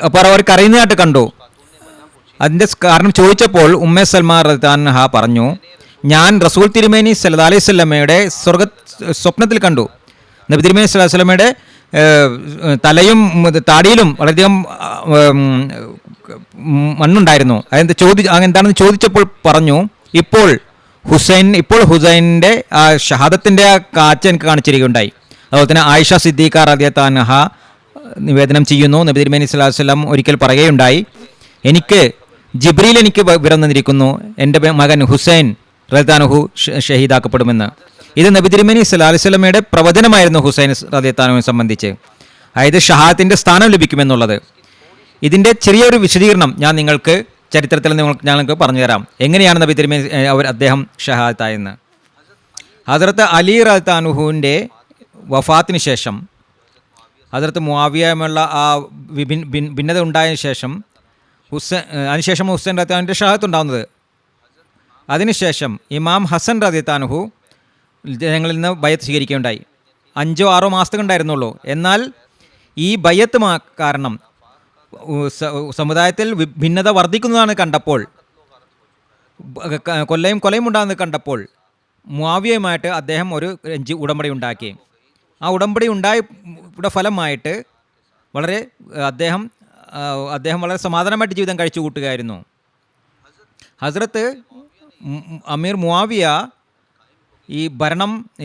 Speaker 3: അപ്പോൾ അവർ കരയുന്നതായിട്ട് കണ്ടു. അതിൻ്റെ കാരണം ചോദിച്ചപ്പോൾ ഉമ്മ സൽമ റളിയല്ലാഹു പറഞ്ഞു, ഞാൻ റസൂൽ തിരുമേനി സല്ലല്ലാഹു അലൈഹി വസല്ലമയുടെ സ്വപ്നത്തിൽ കണ്ടു. നബി തിരുമേനി സല്ലല്ലാഹു അലൈഹി വസല്ലമയുടെ തലയും താടിയിലും വളരെയധികം മണ്ണുണ്ടായിരുന്നു. എന്താണെന്ന് ചോദിച്ചപ്പോൾ പറഞ്ഞു, ഇപ്പോൾ ഹുസൈൻ്റെ ആ ഷഹാദത്തിൻ്റെ ആ കാഴ്ച എനിക്ക് കാണിച്ചിരിക്കുകയുണ്ടായി. അതുപോലെ തന്നെ ആയിഷ സിദ്ദീഖ റളിയല്ലാഹു അൻഹ നിവേദനം ചെയ്യുന്നു, നബി തിരുമേനി സല്ലല്ലാഹു അലൈഹി വസല്ലം ഒരിക്കൽ പറയുകയുണ്ടായി, ജിബ്രീൽ എനിക്ക് വിവരം തന്നിരിക്കുന്നു, എൻ്റെ മകൻ ഹുസൈൻ റളിയല്ലാഹു അൻഹു ഷഹീദാക്കപ്പെടുമെന്ന്. ഇത് നബി തിരുമേനി സല്ലല്ലാഹു അലൈഹി വസല്ലമയുടെ പ്രവചനമായിരുന്നു ഹുസൈൻ റളിയല്ലാഹു അൻഹുവിനെ സംബന്ധിച്ച്, അതായത് ഷഹാദത്തിൻ്റെ സ്ഥാനം ലഭിക്കുമെന്നുള്ളത്. ഇതിൻ്റെ ചെറിയൊരു വിശദീകരണം ഞാൻ നിങ്ങൾക്ക് ചരിത്രത്തിൽ ഞങ്ങൾക്ക് പറഞ്ഞു തരാം, എങ്ങനെയാണ് നബി തിരുമേനി അദ്ദേഹം ഷഹാദത്തായെന്ന്. ഹസ്രത്ത് അലി റളിയല്ലാഹു അൻഹുവിൻ്റെ വഫാത്തിന് ശേഷം ഹസ്രത്ത് മുആവിയയുമുള്ള ആ ഭിന്നത ഉണ്ടായതിനു ശേഷം അതിനുശേഷം ഹുസൈൻ റളിയല്ലാഹു അൻഹുവിൻ്റെ ഷഹാദത്ത് ഉണ്ടാകുന്നത്. അതിനുശേഷം ഇമാം ഹസൻ റളിയല്ലാഹു അൻഹു ജനങ്ങളിൽ നിന്ന് ബയ്യത്ത് സ്വീകരിക്കുകയുണ്ടായി. 5-6 മാസത്തേക്ക് ഉണ്ടായിരുന്നുള്ളൂ. എന്നാൽ ഈ ബയ്യത്ത് കാരണം സമുദായത്തിൽ ഭിന്നത വർദ്ധിക്കുന്നതാണ് കണ്ടപ്പോൾ, കൊലയും ഉണ്ടാകുന്നത് കണ്ടപ്പോൾ മുആവിയയുമായിട്ട് അദ്ദേഹം ഒരു ഉടമ്പടി ഉണ്ടാക്കി. ആ ഉടമ്പടി ഉണ്ടായുടെ ഫലമായിട്ട് അദ്ദേഹം വളരെ സമാധാനമായിട്ട് ജീവിതം കഴിച്ചു കൂട്ടുകയായിരുന്നു. ഹസ്രത്ത് അമീർ മുആവിയ ഈ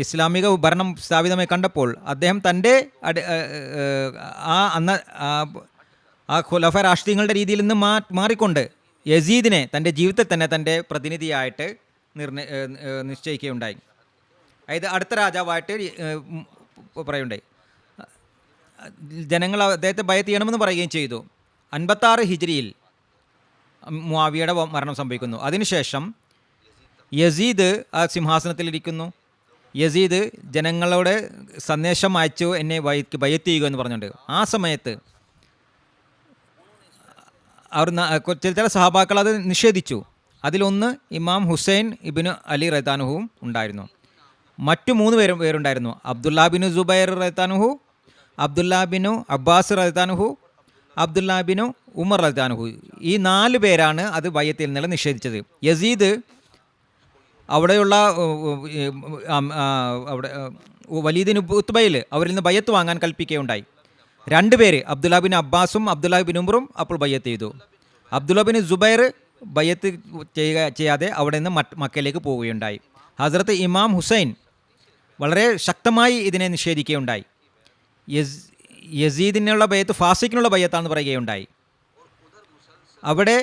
Speaker 3: ഇസ്ലാമിക ഭരണം സ്ഥാപിതമായി കണ്ടപ്പോൾ അദ്ദേഹം തൻ്റെ ആ ഖുലഫ രാഷ്ട്രീയങ്ങളുടെ രീതിയിൽ നിന്ന് മാറിക്കൊണ്ട് യസീദിനെ തൻ്റെ ജീവിതത്തിൽ തന്നെ തൻ്റെ പ്രതിനിധിയായിട്ട് നിശ്ചയിക്കുകയുണ്ടായി. അതായത് അടുത്ത രാജാവായിട്ട് പറയുണ്ടായി. ജനങ്ങൾ അദ്ദേഹത്തെ ബയത്ത് ചെയ്യണമെന്ന് പറയുകയും ചെയ്തു. 56 ഹിജ്രിയിൽ മുആവിയയുടെ മരണം സംഭവിക്കുന്നു. അതിനുശേഷം യസീദ് ആ സിംഹാസനത്തിലിരിക്കുന്നു. യസീദ് ജനങ്ങളോട് സന്ദേശം അയച്ചു, എന്നെ ബയത്ത് ചെയ്യുക എന്ന് പറഞ്ഞുകൊണ്ട്. ആ സമയത്ത് അവർ ചില സഹാബാക്കൾ അത് നിഷേധിച്ചു. അതിലൊന്ന് ഇമാം ഹുസൈൻ ഇബ്നു അലി റളിയല്ലാഹുവും ഉണ്ടായിരുന്നു. മറ്റു 3 പേരുണ്ടായിരുന്നു. അബ്ദുല്ലാ ബിനു സുബൈർ റളിയല്ലാഹു, അബ്ദുല്ലാ ബിനു അബ്ബാസ് റളിയല്ലാഹു, അബ്ദുല്ലാ ബിനു ഉമർ റളിയല്ലാഹു. ഈ 4 പേരാണ് അത് ബയ്യത്തിൽ നിന്നുള്ള നിഷേധിച്ചത്. യസീദ് അവിടെയുള്ള അവിടെ വലീദിന് ഉത്ബയിൽ അവരിൽ നിന്ന് ബയ്യത്ത് വാങ്ങാൻ കൽപ്പിക്കുകയുണ്ടായി. 2 പേര് അബ്ദുല്ലാ ബിൻ അബ്ബാസും അബ്ദുല്ലാ ബിൻ ഉമറും അപ്പോൾ ബയ്യത്ത് ചെയ്തു. അബ്ദുല്ലാ ബിൻ സുബൈർ ബയ്യത്ത് ചെയ്യാതെ അവിടെ നിന്ന് മക്കയിലേക്ക് പോവുകയുണ്ടായി. ഹസ്രത്ത് ഇമാം ഹുസൈൻ വളരെ ശക്തമായി ഇതിനെ നിഷേധിക്കുകയുണ്ടായി. യസീദിനുള്ള ബയ്യത്ത് ഫാസിക്കിനുള്ള ബയ്യത്താണെന്ന് പറയുകയുണ്ടായി. അവിടെ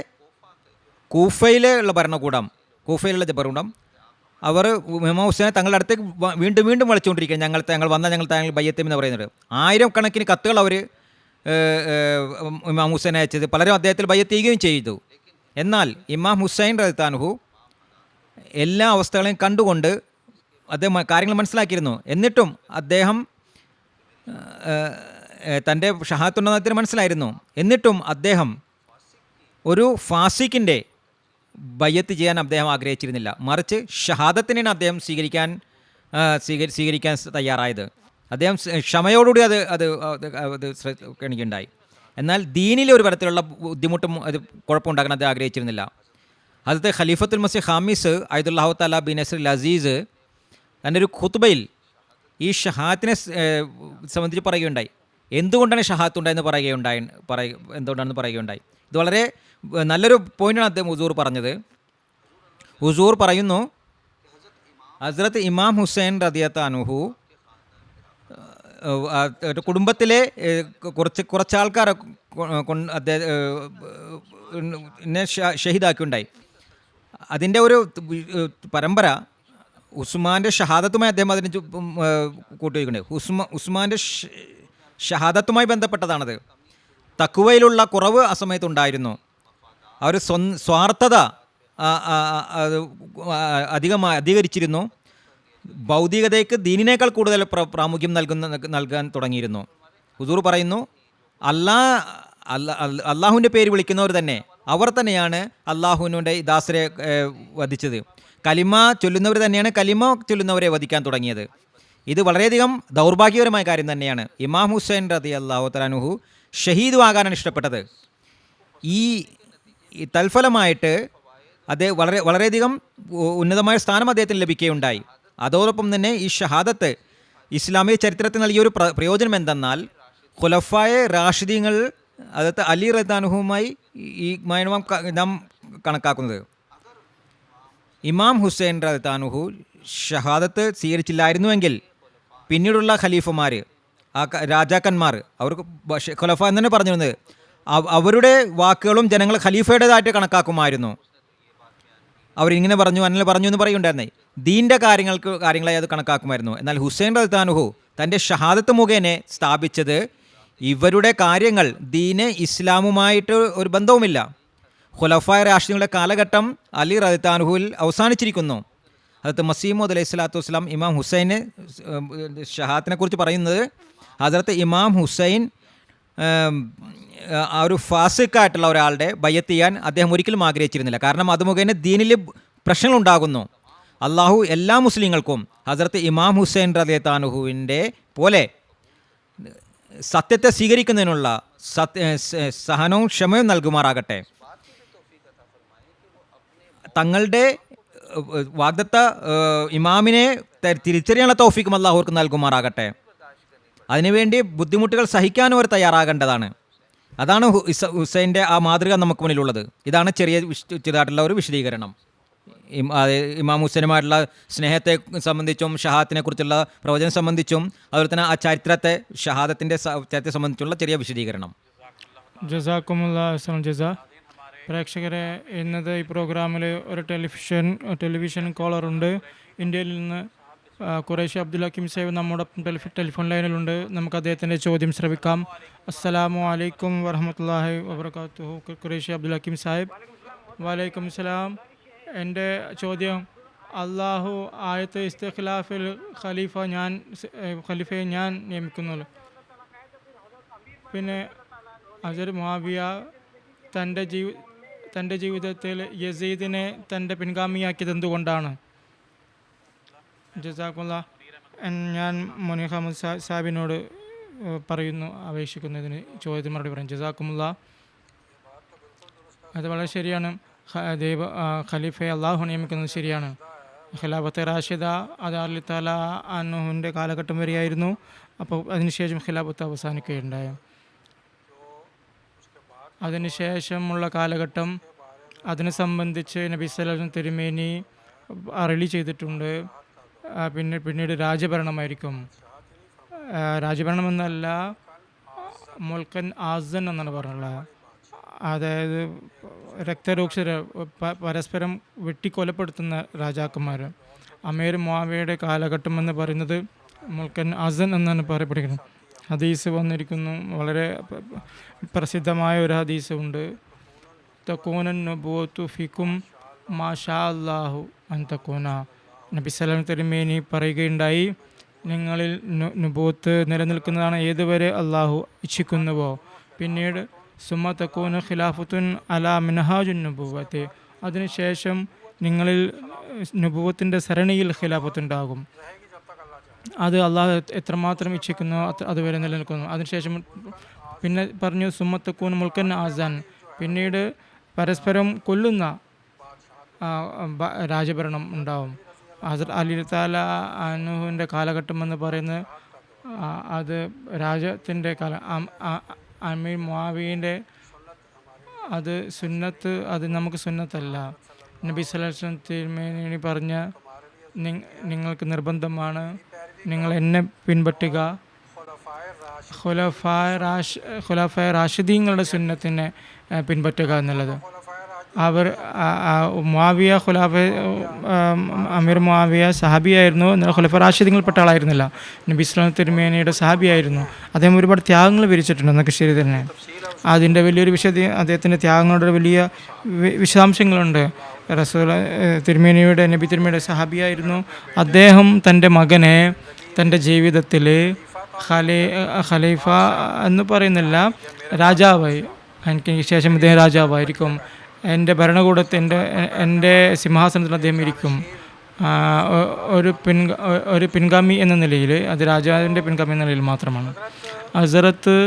Speaker 3: കൂഫയിലുള്ള ഭരണകൂടം അവർ ഇമാം ഹുസൈനെ തങ്ങളുടെ അടുത്തേക്ക് വീണ്ടും വിളിച്ചുകൊണ്ടിരിക്കുക. ഞങ്ങൾ വന്നാൽ ഞങ്ങൾ ബയ്യത്ത് എന്ന് പറയുന്നത്. 1000 കണക്കിന് കത്തുകൾ അവർ ഇമാം ഹുസൈൻ അയച്ചത്. പലരും അദ്ദേഹത്തിൽ ബയ്യത്ത് ചെയ്യുകയും ചെയ്തു. എന്നാൽ ഇമാം ഹുസൈൻ റളിയല്ലാഹു എല്ലാ അവസ്ഥകളെയും കണ്ടുകൊണ്ട് അദ്ദേഹം കാര്യങ്ങൾ മനസ്സിലാക്കിയിരുന്നു. എന്നിട്ടും അദ്ദേഹം തൻ്റെ ഷഹാദത്തുണ്ടെന്നതിന് മനസ്സിലായിരുന്നു. എന്നിട്ടും അദ്ദേഹം ഒരു ഫാസിക്കിൻ്റെ ബയ്യത്ത് ചെയ്യാൻ അദ്ദേഹം ആഗ്രഹിച്ചിരുന്നില്ല. മറിച്ച് ഷഹാദത്തിനാണ് അദ്ദേഹം സ്വീകരിക്കാൻ തയ്യാറായത്. അദ്ദേഹം ക്ഷമയോടുകൂടി അത് കാണിക്കുകയുണ്ടായി. എന്നാൽ ദീനിലെ ഒരു തരത്തിലുള്ള ബുദ്ധിമുട്ടും അത് കുഴപ്പമുണ്ടാക്കാൻ അദ്ദേഹം ആഗ്രഹിച്ചിരുന്നില്ല. അതിലത്തെ ഖലീഫത്തുൽ മസീഹ് ഖാമിസ് അയ്ദുല്ലാഹു തആല ബിൻ നസ്രിൽ അസീസ് തൻ്റെ ഒരു ഖുത്ബയിൽ ഈ ഷഹാത്തിനെ സംബന്ധിച്ച് പറയുകയുണ്ടായി. എന്തുകൊണ്ടാണ് ഷഹാത്ത് ഉണ്ടായെന്ന് എന്തുകൊണ്ടാണെന്ന് പറയുകയുണ്ടായി. ഇത് വളരെ നല്ലൊരു പോയിൻ്റാണ് അദ്ദേഹം ഹുസൂർ പറഞ്ഞത്. ഹുസൂർ പറയുന്നു, ഹസ്രത്ത് ഇമാം ഹുസൈൻ റളിയല്ലാഹു അൻഹു കുടുംബത്തിലെ കുറച്ചാൾക്കാരെ അദ്ദേഹം ഷഹീദാക്കിയുണ്ടായി. അതിൻ്റെ ഒരു പരമ്പര ഉസ്മാൻ്റെ ഷഹാദത്തുമായി അദ്ദേഹം അതിന് കൂട്ടുവയ്ക്കുന്നുണ്ട്. ഉസ്മാൻ്റെ ഷഹാദത്തുമായി ബന്ധപ്പെട്ടതാണത്. തഖ്വയിലുള്ള കുറവ് ആ സമയത്തുണ്ടായിരുന്നു. ആ ഒരു സ്വാർത്ഥത അധികരിച്ചിരുന്നു. ഭൗതികതയ്ക്ക് ദീനിനേക്കാൾ കൂടുതൽ പ്രാമുഖ്യം നൽകാൻ തുടങ്ങിയിരുന്നു. ഹുസൂർ പറയുന്നു, അള്ളാഹുവിൻ്റെ പേര് വിളിക്കുന്നവർ തന്നെ അവർ തന്നെയാണ് അള്ളാഹുവിൻ്റെ ദാസരെ വധിച്ചത്. കലിമ ചൊല്ലുന്നവർ തന്നെയാണ് കലിമ ചൊല്ലുന്നവരെ വധിക്കാൻ തുടങ്ങിയത്. ഇത് വളരെയധികം ദൗർഭാഗ്യകരമായ കാര്യം തന്നെയാണ്. ഇമാം ഹുസൈൻ റളിയല്ലാഹു തആല അൻഹു ഷഹീദ് ആകാനാണ് ഇഷ്ടപ്പെട്ടത്. ഈ തൽഫലമായിട്ട് അദ്ദേഹം വളരെയധികം ഉന്നതമായ സ്ഥാനം അദ്ദേഹത്തിന് ലഭിക്കുകയുണ്ടായി. അതോടൊപ്പം തന്നെ ഈ ഷഹാദത്ത് ഇസ്ലാമിക ചരിത്രത്തിൽ നൽകിയൊരു പ്രയോജനം എന്തെന്നാൽ ഖുലഫായെ റാഷിദീങ്ങൾ അതായത് അലി റളിയല്ലാഹു അൻഹുമായി നാം കണക്കാക്കുന്നത്. ഇമാം ഹുസൈൻ റളിയല്ലാഹു അൻഹു ഷഹാദത്ത് സ്വീകരിച്ചില്ലായിരുന്നുവെങ്കിൽ പിന്നീടുള്ള ഖലീഫമാർ, ആ രാജാക്കന്മാർ, അവർക്ക് ഖുലഫ എന്ന് തന്നെ പറഞ്ഞിരുന്നത്, അവരുടെ വാക്കുകളും ജനങ്ങൾ ഖലീഫയുടേതായിട്ട് കണക്കാക്കുമായിരുന്നു. അവരിങ്ങനെ പറഞ്ഞു അങ്ങനെ പറഞ്ഞു എന്ന് പറയുണ്ടായിരുന്നേ. ദീൻ്റെ കാര്യങ്ങളായി അത് കണക്കാക്കുമായിരുന്നു. എന്നാൽ ഹുസൈൻ റളിയല്ലാഹു അൻഹു തൻ്റെ ഷഹാദത്ത് മുഖേന സ്ഥാപിച്ചത് ഇവരുടെ കാര്യങ്ങൾ ദീന് ഇസ്ലാമുമായിട്ട് ഒരു ബന്ധവുമില്ല. ഖുലഫായ റാഷിദീങ്ങളുടെ കാലഘട്ടം അലി റളിയല്ലാഹു അൻഹുവിൽ അവസാനിച്ചിരിക്കുന്നു. ഹദരത്ത് മസീഹ് മൗഊദ് അലൈഹി സ്വലാത്തു വസ്സലാം ഇമാം ഹുസൈന് ഷഹാദത്തിനെ കുറിച്ച് പറയുന്നത്, ഹദരത്ത് ഇമാം ഹുസൈൻ ആ ഒരു ഫാസിക്കായിട്ടുള്ള ഒരാളുടെ ബയ്യത്ത് ചെയ്യാൻ അദ്ദേഹം ഒരിക്കലും ആഗ്രഹിച്ചിരുന്നില്ല. കാരണം അത് മുഖേന ദീനിൽ പ്രശ്നങ്ങളുണ്ടാകുന്നു. അള്ളാഹു എല്ലാ മുസ്ലിങ്ങൾക്കും ഹദരത്ത് ഇമാം ഹുസൈൻ റളിയല്ലാഹു അൻഹുവിൻ്റെ പോലെ സത്യത്തെ സ്വീകരിക്കുന്നതിനുള്ള സഹനവും ക്ഷമയും നൽകുമാറാകട്ടെ. തങ്ങളുടെ വാഗ്ദത്ത ഇമാമിനെ തിരിച്ചറിയാനുള്ള തൗഫീഖും അല്ലാഹു അവർക്ക് നൽകുമാറാകട്ടെ. അതിനുവേണ്ടി ബുദ്ധിമുട്ടുകൾ സഹിക്കാനും അവർ തയ്യാറാകേണ്ടതാണ്. അതാണ് ഹുസൈൻ്റെ ആ മാതൃക നമുക്ക് മുന്നിലുള്ളത്. ഇതാണ് ചെറുതായിട്ടുള്ള ഒരു വിശദീകരണം. ഇമാം ഹുസൈനുമായിട്ടുള്ള സ്നേഹത്തെ സംബന്ധിച്ചും ഷഹാദത്തിനെ കുറിച്ചുള്ള പ്രവചനം സംബന്ധിച്ചും അതുപോലെ തന്നെ ആ ചരിത്രത്തെ ഷഹാദത്തിൻ്റെ ചരിത്രത്തെ സംബന്ധിച്ചുള്ള ചെറിയ വിശദീകരണം.
Speaker 2: ജസാക്കുമുല്ലാഹ് ജസാ. പ്രേക്ഷകരെ, ഇന്നത്തെ ഈ പ്രോഗ്രാമിൽ ഒരു ടെലിവിഷൻ കോളറുണ്ട്. ഇന്ത്യയിൽ നിന്ന് ഖുറൈഷി അബ്ദുൽ ഹക്കീം സാഹിബ് നമ്മോടൊപ്പം ടെലിഫോൺ ലൈനിലുണ്ട്. നമുക്ക് അദ്ദേഹത്തിൻ്റെ ചോദ്യം ശ്രവിക്കാം. അസ്സലാമു അലൈക്കും വറഹ്മത്തുള്ളാഹി വബറകാതുഹു. ഖുറൈഷി അബ്ദുൽ ഹക്കീം സാഹിബ്. വലൈക്കും സലാം. എൻ്റെ ചോദ്യം, അള്ളാഹു ആയത്ത് ഇസ്തിഖ്ലാഫിൽ ഖലീഫയെ ഞാൻ നിയമിക്കുന്നു. പിന്നെ ഹസ്രത്ത് മുആവിയ തൻ്റെ ജീവിതത്തിൽ യസീദിനെ തൻ്റെ പിൻഗാമിയാക്കിയത് എന്തുകൊണ്ടാണ്? ജസാക്കുള്ള. ഞാൻ മുനീർ അഹമ്മദ് സാഹിബിനോട് പറയുന്നു, അപേക്ഷിക്കുന്നതിന് ചോദ്യത്തിന് മറുപടി പറയും. ജസാക്കുമുള്ള. അത് വളരെ ശരിയാണ്. ഖലീഫയെ അള്ളാഹു നിയമിക്കുന്നത് ശരിയാണ്. ഖിലാഫത്തെ റാഷിദ അത് അലി തആല അൻഹുവിൻ്റെ കാലഘട്ടം വരെയായിരുന്നു. അപ്പോൾ അതിനുശേഷം ഖിലാഫത്ത് അവസാനിക്കുകയുണ്ടായി. അതിനുശേഷമുള്ള കാലഘട്ടം അതിനെ സംബന്ധിച്ച് നബി സല്ലല്ലാഹു അലൈഹി വസല്ലം തിരുമേനി അരുളി ചെയ്തിട്ടുണ്ട്. പിന്നീട് രാജഭരണമായിരിക്കും. രാജഭരണം എന്നല്ല, മുൽക്കൻ ആസൻ എന്നാണ് പറഞ്ഞുള്ളത്. അതായത് രക്തരൂക്ഷര പരസ്പരം വെട്ടിക്കൊലപ്പെടുത്തുന്ന രാജാക്കന്മാർ. അമീർ മുആവിയയുടെ കാലഘട്ടം എന്ന് പറയുന്നത് മുൽക്കൻ ആസൻ എന്നാണ് പറയപ്പെടുന്നത്. ഹദീസ് വന്നിരിക്കുന്നു, വളരെ പ്രസിദ്ധമായ ഒരു ഹദീസ് ഉണ്ട്. തകൂനൻ നബുവത്തു ഫിക്കും മാഷാ അല്ലാഹു അൻ തകൂന. നബി സല്ലല്ലാഹു അലൈഹി തിരുമേനി പറയുകയുണ്ടായി, നിങ്ങളിൽ നുബൂത്ത് നിലനിൽക്കുന്നതാണ് ഏതുവരെ അള്ളാഹു ഇച്ഛിക്കുന്നുവോ. പിന്നീട് സുമ തക്കൂന് ഖിലാഫത്തുൻ അലാ മിൻഹാജുൻ നുബുവത്തെ, അതിനുശേഷം നിങ്ങളിൽ നുബുവത്തിൻ്റെ സരണിയിൽ ഖിലാഫത്തുണ്ടാകും. അത് അള്ളാഹു എത്രമാത്രം ഇച്ഛിക്കുന്നു അതുവരെ നിലനിൽക്കുന്നു. അതിനുശേഷം പിന്നെ പറഞ്ഞു സുമ തക്കൂന് മുൽക്കൻ ആസാൻ, പിന്നീട് പരസ്പരം കൊല്ലുന്ന രാജഭരണം ഉണ്ടാവും. ഹസ്രത്ത് അലി തആല അൻഹുവിൻ്റെ കാലഘട്ടം എന്ന് പറയുന്നത് അത് രാജ്യത്തിൻ്റെ അമീർ മുആവിയൻ്റെ അത് സുന്നത്ത്, അത് നമുക്ക് സുന്നത്തല്ല. നബി സല്ലല്ലാഹു അലൈഹി വസല്ലം തിരുമേനി പറഞ്ഞ നിങ്ങൾക്ക് നിർബന്ധമാണ് നിങ്ങൾ എന്നെ പിൻപറ്റുക, ഖുലഫായ റാഷിദീങ്ങളുടെ സുന്നത്തിനെ പിൻപറ്റുക എന്നുള്ളത്. അവർ മുആവിയ അമീർ മുആവിയ സഹാബിയായിരുന്നു, എന്നാൽ ഖുലഫാ റാഷിദീങ്ങളിൽപ്പെട്ട ആളായിരുന്നില്ല. നബി സ്വല്ലല്ലാഹു അലൈഹി തിരുമേനിയുടെ സഹാബിയായിരുന്നു. അദ്ദേഹം ഒരുപാട് ത്യാഗങ്ങൾ വിരിച്ചിട്ടുണ്ട്, എന്നൊക്കെ ശരി തന്നെ. അതിൻ്റെ വലിയൊരു അദ്ദേഹത്തിൻ്റെ ത്യാഗങ്ങളുടെ വലിയ വിശദാംശങ്ങളുണ്ട്. റസൂൽ തിരുമേനിയുടെ നബി തിരുമേനിയുടെ സഹാബിയായിരുന്നു. അദ്ദേഹം തൻ്റെ മകനെ തൻ്റെ ജീവിതത്തിൽ ഖലീഫ എന്ന് പറയുന്നില്ല, രാജാവായി, എനിക്ക് ശേഷം ഇദ്ദേഹം രാജാവായിരിക്കും, എൻ്റെ ഭരണകൂടത്തിൻ്റെ എൻ്റെ സിംഹാസനത്തിൽ അദ്ദേഹം ഇരിക്കും. ഒരു പിൻഗാമി എന്ന നിലയിൽ, അത് രാജാവിൻ്റെ പിൻഗാമി എന്ന നിലയിൽ മാത്രമാണ്. ഹസ്രത്ത്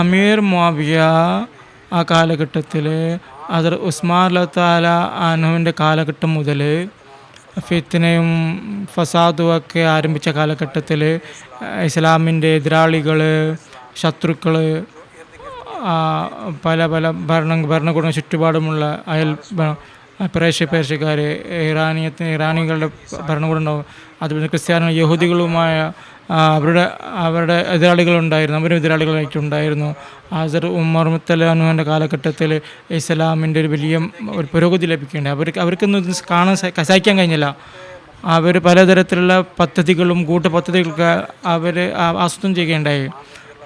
Speaker 2: അമീർ മുആവിയ ആ കാലഘട്ടത്തിൽ ഹസ്രത്ത് ഉസ്മാൻ റളിയല്ലാഹു തആല അൻഹുവിൻ്റെ കാലഘട്ടം മുതൽ ഫിത്നയും ഫസാദും ഒക്കെ ആരംഭിച്ച കാലഘട്ടത്തിൽ ഇസ്ലാമിൻ്റെ എതിരാളികൾ, ശത്രുക്കൾ, പല ഭരണകൂടം ചുറ്റുപാടുമുള്ള പേർഷ്യക്കാർ, ഇറാനികളുടെ ഭരണകൂടം ഉണ്ടാവും. അതുപോലെ ക്രിസ്ത്യാനികളും യഹൂദികളുമായ അവരുടെ എതിരാളികളുണ്ടായിരുന്നു, അവരും എതിരാളികളായിട്ടുണ്ടായിരുന്നു. ഹസ്രത്ത് ഉമർ റളിയല്ലാഹു കാലഘട്ടത്തിൽ ഇസ്ലാമിൻ്റെ ഒരു വലിയ ഒരു പുരോഗതി ലഭിക്കുകയുണ്ടായി. അവർക്കൊന്നും സഹിക്കാൻ കഴിഞ്ഞില്ല. അവർ പലതരത്തിലുള്ള പദ്ധതികളും കൂട്ടുപദ്ധതികളൊക്കെ അവർ ആസൂത്രണം ചെയ്യുകയുണ്ടായി.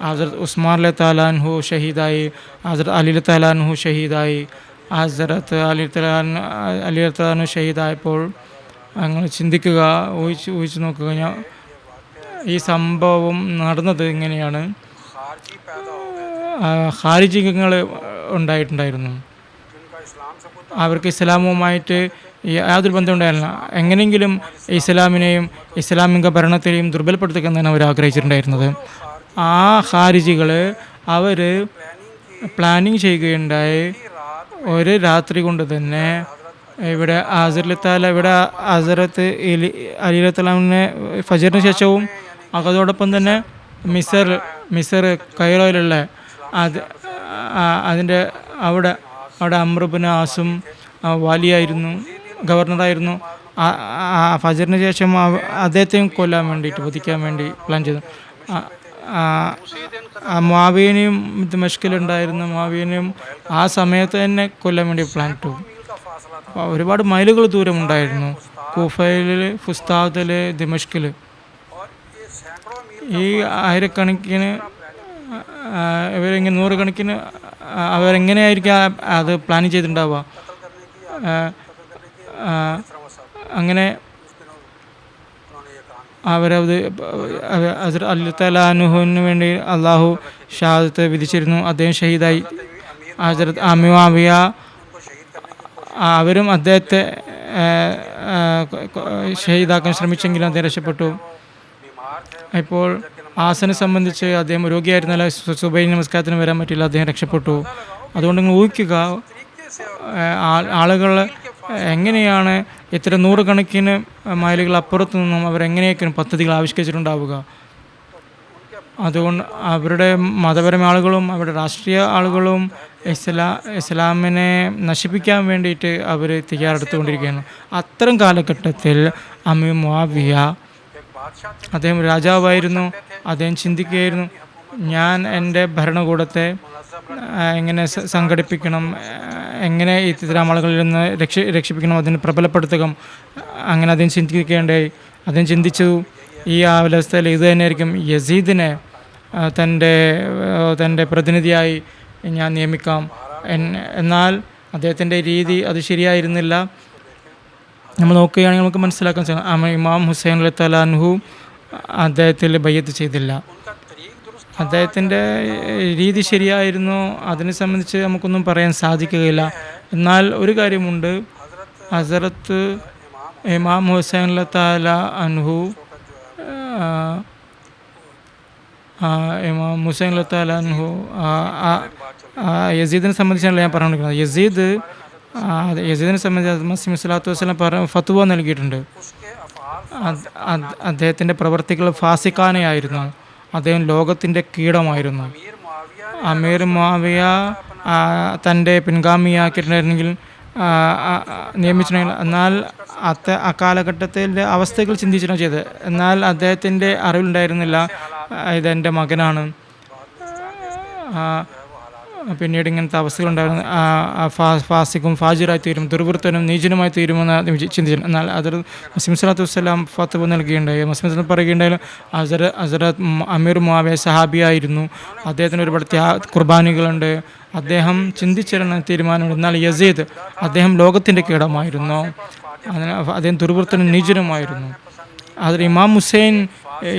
Speaker 2: ഹസ്രത്ത് ഉസ്മാൻ റളിയല്ലാഹു തആല അൻഹു ഷഹീദായി, ഹസ്രത്ത് അലി റളിയല്ലാഹു തആല അൻഹു ഷഹീദായി. ഹസ്രത്ത് അലി റളിയല്ലാഹു തആല അൻഹു ഷഹീദായപ്പോൾ അങ്ങനെ ചിന്തിക്കുക, ഊഹിച്ചു നോക്കുക. ഈ സംഭവം നടന്നത് ഇങ്ങനെയാണ്. ഖാരിജികൾ ഉണ്ടായിട്ടുണ്ടായിരുന്നു. അവർക്ക് ഇസ്ലാമുമായിട്ട് യാതൊരു ബന്ധം ഉണ്ടായിരുന്നില്ല. എങ്ങനെയെങ്കിലും ഇസ്ലാമിനെയും ഇസ്ലാമിക ഭരണത്തെയും ദുർബലപ്പെടുത്തുക എന്നാണ് അവർ ആഗ്രഹിച്ചിട്ടുണ്ടായിരുന്നത്. ആ ഖാരിജികൾ അവർ പ്ലാനിങ് ചെയ്യുകയുണ്ടായി. ഒരു രാത്രി കൊണ്ട് തന്നെ ഇവിടെ ഹസ്രത്ത് അലി റളിയല്ലാഹുവിനെ ഫജറിന് ശേഷവും അതോടൊപ്പം തന്നെ മിസർ കൈറോയിലുള്ള അതിൻ്റെ അവിടെ അംർ ഇബ്നു ആസും വാലിയായിരുന്നു, ഗവർണറായിരുന്നു. ഫജറിന് ശേഷം അദ്ദേഹത്തെയും കൊല്ലാൻ വേണ്ടിയിട്ട്, വധിക്കാൻ വേണ്ടി പ്ലാൻ ചെയ്തു. മുആവിയനെയും ദമശ്കിലുണ്ടായിരുന്ന മുആവിയനെയും ആ സമയത്ത് തന്നെ കൊല്ലാൻ വേണ്ടി പ്ലാൻ ഇട്ടു. ഒരുപാട് മൈലുകൾ ദൂരമുണ്ടായിരുന്നു. കൂഫയിൽ, ഫുസ്താദിൽ, ദിമഷ്കിൽ. ഈ ആയിരക്കണക്കിന് ഇവരിങ്ങനെ നൂറുകണക്കിന് അവരെങ്ങനെയായിരിക്കും അത് പ്ലാൻ ചെയ്തിട്ടുണ്ടാവുക. അങ്ങനെ അവരത് അള്ളാഹു തആലാനുഹുവിന് വേണ്ടി അള്ളാഹു ഷഹാദത്ത് വിധിച്ചിരുന്നു. അദ്ദേഹം ഷഹീദായി. ഹസ്രത്ത് മുആവിയ അവരും അദ്ദേഹത്തെ ഷഹീദാക്കാൻ ശ്രമിച്ചെങ്കിലും അദ്ദേഹം രക്ഷപ്പെട്ടു. ഇപ്പോൾ ആസനെ സംബന്ധിച്ച് അദ്ദേഹം രോഗിയായിരുന്നല്ല, സുബൈ നമസ്കാരത്തിന് വരാൻ പറ്റില്ല, അദ്ദേഹം രക്ഷപ്പെട്ടു. അതുകൊണ്ട് നിങ്ങൾ ഊഹിക്കുക, ആളുകൾ എങ്ങനെയാണ് ഇത്ര നൂറുകണക്കിന് മൈലുകൾ അപ്പുറത്തു നിന്നും അവരെങ്ങനെയൊക്കെയാണ് പദ്ധതികൾ ആവിഷ്കരിച്ചിട്ടുണ്ടാവുക. അതുകൊണ്ട് അവരുടെ മതപരമായ ആളുകളും അവരുടെ രാഷ്ട്രീയ ആളുകളും ഇസ്ലാമിനെ നശിപ്പിക്കാൻ വേണ്ടിയിട്ട് അവർ തയ്യാറെടുത്തുകൊണ്ടിരിക്കുകയാണ്. അത്തരം കാലഘട്ടത്തിൽ അമീർ മുആവിയ അദ്ദേഹം രാജാവായിരുന്നു. അദ്ദേഹം ചിന്തിക്കുകയായിരുന്നു, ഞാൻ എൻ്റെ ഭരണകൂടത്തെ എങ്ങനെ സംഘടിപ്പിക്കണം, എങ്ങനെ ഇത്തരം ആളുകളിൽ നിന്ന് രക്ഷിപ്പിക്കണം, അതിനെ പ്രബലപ്പെടുത്തുക. അങ്ങനെ അദ്ദേഹം ചിന്തിക്കുകയുണ്ടായി. അദ്ദേഹം ചിന്തിച്ചു, ഈ അവസ്ഥയിൽ ഇത് തന്നെയായിരിക്കും യസീദിനെ തൻ്റെ പ്രതിനിധിയായി ഞാൻ നിയമിക്കാം. എന്നാൽ അദ്ദേഹത്തിൻ്റെ രീതി അത് ശരിയായിരുന്നില്ല. നമ്മൾ നോക്കുകയാണെങ്കിൽ നമുക്ക് മനസ്സിലാക്കാൻ സാധിക്കും, ഇമാം ഹുസൈൻ റളിയല്ലാഹു അൻഹു അദ്ദേഹത്തിൽ ബയ്യത്ത് ചെയ്തില്ല. അദ്ദേഹത്തിൻ്റെ രീതി ശരിയായിരുന്നു, അതിനെ സംബന്ധിച്ച് നമുക്കൊന്നും പറയാൻ സാധിക്കുകയില്ല. എന്നാൽ ഒരു കാര്യമുണ്ട്, ഹസ്രത്ത് ഇമാം ഹുസൈൻ റളിയല്ലാഹു അൻഹു ഇമാം ഹുസൈൻ റളിയല്ലാഹു അൻഹു യസീദിനെ സംബന്ധിച്ചാണ് ഞാൻ പറഞ്ഞുകൊണ്ടിരിക്കുന്നത്. യസീദിനെ സംബന്ധിച്ച് മസീഹ് സ്വല്ലല്ലാഹു അലൈഹി വസല്ലം ഫത്വ നൽകിയിട്ടുണ്ട്. അദ്ദേഹത്തിൻ്റെ പ്രവർത്തികൾ ഫാസിഖാനയായിരുന്നു. അദ്ദേഹം ലോകത്തിൻ്റെ കീടമായിരുന്നു. അമീർ മുആവിയ തൻ്റെ പിൻഗാമിയാക്കിയിട്ടുണ്ടെങ്കിൽ നിയമിച്ചിട്ടുണ്ടെങ്കിൽ, എന്നാൽ അക്കാലഘട്ടത്തിൻ്റെ അവസ്ഥകൾ ചിന്തിച്ചിട്ടാണ് ചെയ്തത്. എന്നാൽ അദ്ദേഹത്തിൻ്റെ അറിവുണ്ടായിരുന്നില്ല ഇതെൻ്റെ മകനാണ്. പിന്നീട് ഇങ്ങനത്തെ അവസ്ഥകളുണ്ടായിരുന്നു. ഫാസിഖും ഫാജിറായി തീരും, ദുർവൃത്തനും നീചനുമായി തീരുമെന്ന് ചിന്തിച്ചു. എന്നാൽ അത് മസീഹ് സ്വല്ലല്ലാഹു അലൈഹി വസല്ലം ഫത്വ നൽകുകയുണ്ടായി. മസീഹ് സ്വല്ലല്ലാഹു പറയുകയുണ്ടായാലും ഹസ്രത്ത് അമീർ മുആവിയ സഹാബിയായിരുന്നു. അദ്ദേഹത്തിന് ഒരുപാട് ഖുർബാനികളുണ്ട്. അദ്ദേഹം ചിന്തിച്ചിരുന്ന തീരുമാനമുണ്ട്. എന്നാൽ യസീദ് അദ്ദേഹം ലോകത്തിൻ്റെ കീടമായിരുന്നു. അദ്ദേഹം ദുർവൃത്തനും നീചനുമായിരുന്നു. അതിൽ ഇമാം ഹുസൈൻ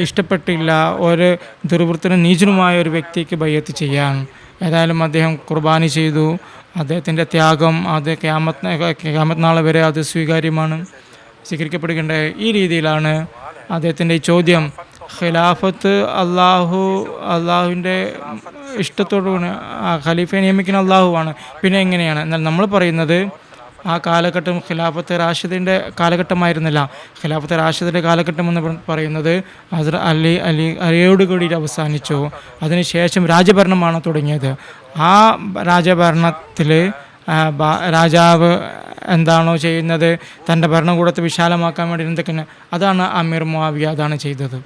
Speaker 2: ഇഷ്ടപ്പെട്ടില്ല ഒരു ദുർവൃത്തനും നീചനുമായ ഒരു വ്യക്തിക്ക് ബയ്യത്ത് ചെയ്യാൻ. ഏതായാലും അദ്ദേഹം ഖുർബാനി ചെയ്തു. അദ്ദേഹത്തിൻ്റെ ത്യാഗം അത് ഖിയാമത്ത് നാളെ വരെ അത് സ്വീകാര്യമാണ്, സ്വീകരിക്കപ്പെടുകയുണ്ട്. ഈ രീതിയിലാണ് അദ്ദേഹത്തിൻ്റെ ഈ ചോദ്യം. ഖിലാഫത്ത് അള്ളാഹുവിൻ്റെ ഇഷ്ടത്തോടുകൂടി ഖലീഫയെ നിയമിക്കുന്ന അള്ളാഹുവാണ്. പിന്നെ എങ്ങനെയാണ്? എന്നാൽ നമ്മൾ പറയുന്നത് ആ കാലഘട്ടം ഖിലാഫത്ത് റാഷിദിൻ്റെ കാലഘട്ടമായിരുന്നില്ല. ഖിലാഫത്ത് റാഷിദിൻ്റെ കാലഘട്ടം എന്ന് പറയുന്നത് അലിയോട് കൂടിയിട്ട് അവസാനിച്ചു. അതിനുശേഷം രാജഭരണമാണ് തുടങ്ങിയത്. ആ രാജഭരണത്തിൽ രാജാവ് എന്താണോ ചെയ്യുന്നത്, തൻ്റെ ഭരണകൂടത്തെ വിശാലമാക്കാൻ വേണ്ടി എന്തൊക്കെ, അതാണ് അമീർ മുആവിയ അതാണ് ചെയ്തത്.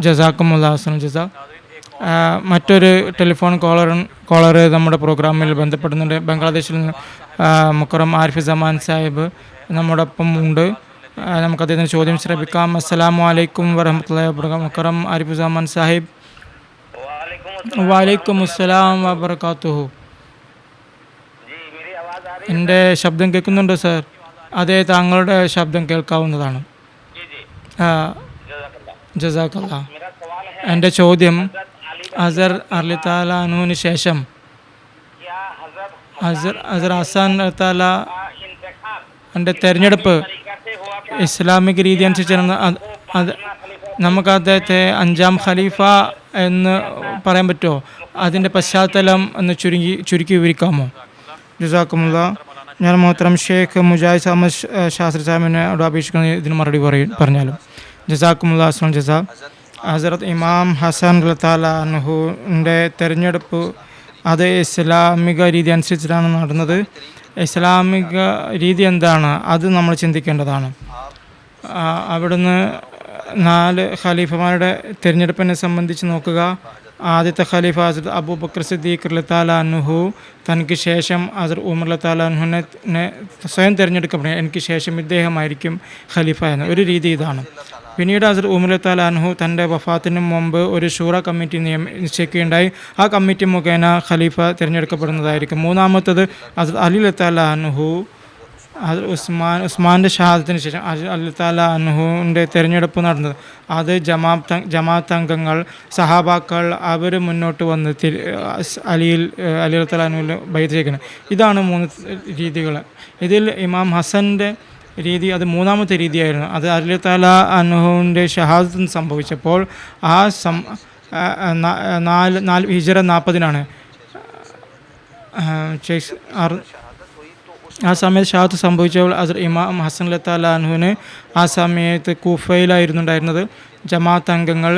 Speaker 2: ജസാക്കുമുല്ലാഹു ഹസനൽ ജസാ. മറ്റൊരു ടെലിഫോൺ കോളർ നമ്മുടെ പ്രോഗ്രാമിൽ ബന്ധപ്പെടുന്നുണ്ട്. ബംഗ്ലാദേശിൽ നിന്ന് മുക്കറം ആരിഫ് സമാൻ സാഹിബ് നമ്മുടെ ഒപ്പം ഉണ്ട്. നമുക്ക് അദ്ദേഹത്തിന് ചോദ്യം ശ്രമിക്കാം. അസ്സലാമു അലൈക്കും വറഹ്മത്തുള്ളാഹി വബറകാതുഹു. മുക്കറം ആരിഫ് സമാൻ സാഹിബ്. വഅലൈക്കും അസ്സലാം വബറകാതുഹു. എൻ്റെ ശബ്ദം കേൾക്കുന്നുണ്ടോ സർ? അതെ, താങ്കളുടെ ശബ്ദം കേൾക്കാവുന്നതാണ്. ജസാക്കല്ലാഹ്. എൻ്റെ ചോദ്യം, ഹസർ റളിയല്ലാഹു അൻഹുവിന് ശേഷം ഹസർ ഹസൻ റളിയല്ലാഹുവിൻ്റെ തെരഞ്ഞെടുപ്പ് ഇസ്ലാമിക രീതി അനുസരിച്ചാണ്. അത് നമുക്ക് അദ്ദേഹത്തെ 5ാം ഖലീഫ എന്ന് പറയാൻ പറ്റുമോ? അതിൻ്റെ പശ്ചാത്തലം എന്ന് ചുരുക്കി വിവരിക്കാമോ? ജസാക്കുമുല്ലാഹ്. ഞാൻ മുഹത്തറം ഷേഖ് മുജാഹിദ് അഹമ്മദ് ശാസ്ത്രി സാഹിബിനോട് അപേക്ഷിക്കുന്ന ഇതിന് മറുപടി പറഞ്ഞാലും. ജസാക്കുമുല്ലാഹ് അസ്സലാം ജസാ. ഹസ്രത്ത് ഇമാം ഹസൻ റളിയല്ലാഹു അൻഹുവിൻ്റെ തെരഞ്ഞെടുപ്പ് അത് ഇസ്ലാമിക രീതി അനുസരിച്ചിട്ടാണ് നടന്നത്. ഇസ്ലാമിക രീതി എന്താണ് അത് നമ്മൾ ചിന്തിക്കേണ്ടതാണ്. അവിടുന്ന് 4 ഖലീഫമാരുടെ തിരഞ്ഞെടുപ്പിനെ സംബന്ധിച്ച് നോക്കുക. ആദ്യത്തെ ഖലീഫ ഹസ്രത്ത് അബൂബക്കർ സിദ്ദീഖ് റളിയല്ലാഹു അൻഹു തനിക്ക് ശേഷം ഹസ്രത്ത് ഉമർ റളിയല്ലാഹു അൻഹുവിനെ സ്വയം തിരഞ്ഞെടുക്കപ്പെടുക, എനിക്ക് ശേഷം ഇദ്ദേഹമായിരിക്കും ഖലീഫ എന്ന ഒരു രീതി ഇതാണ്. പിന്നീട് ഹസ്രത്ത് ഉമർ റളിയല്ലാഹു അൻഹു തൻ്റെ വഫാത്തിന് മുമ്പ് ഒരു ഷൂറ കമ്മിറ്റി നിശ്ചയിക്കുകയുണ്ടായി. ആ കമ്മിറ്റി മുഖേന ഖലീഫ തിരഞ്ഞെടുക്കപ്പെടുന്നതായിരിക്കും. മൂന്നാമത്തത് ഹസ്രത്ത് അലി റളിയല്ലാഹു അൻഹു, ഉസ്മാൻ്റെ ഷഹാദത്തിന് ശേഷം അലി റളിയല്ലാഹു അൻഹുവിൻ്റെ തിരഞ്ഞെടുപ്പ് നടന്നത്. അത് ജമാഅത്ത് അംഗങ്ങൾ, സഹാബാക്കൾ അവർ മുന്നോട്ട് വന്ന് അലി റളിയല്ലാഹു അൻഹുവിൽ ബൈഅത്ത് ചെയ്യണം. ഇതാണ് 3 രീതികൾ. ഇതിൽ ഇമാം ഹസൻ്റെ രീതി അത് 3ാമത്തെ രീതിയായിരുന്നു. അത് അലി റളിയല്ലാഹു അൻഹുവിൻ്റെ ഷഹാദത്ത് സംഭവിച്ചപ്പോൾ ആ ഹിജ്റ 40-നാണ് ആ സമയത്ത് ഷഹാദത്ത് സംഭവിച്ചപ്പോൾ ഇമാം ഹസൻ റളിയല്ലാഹു അൻഹുവിന് ആ സമയത്ത് കൂഫയിലായിരുന്നു ഉണ്ടായിരുന്നത്. ജമാഅത്ത് അംഗങ്ങൾ,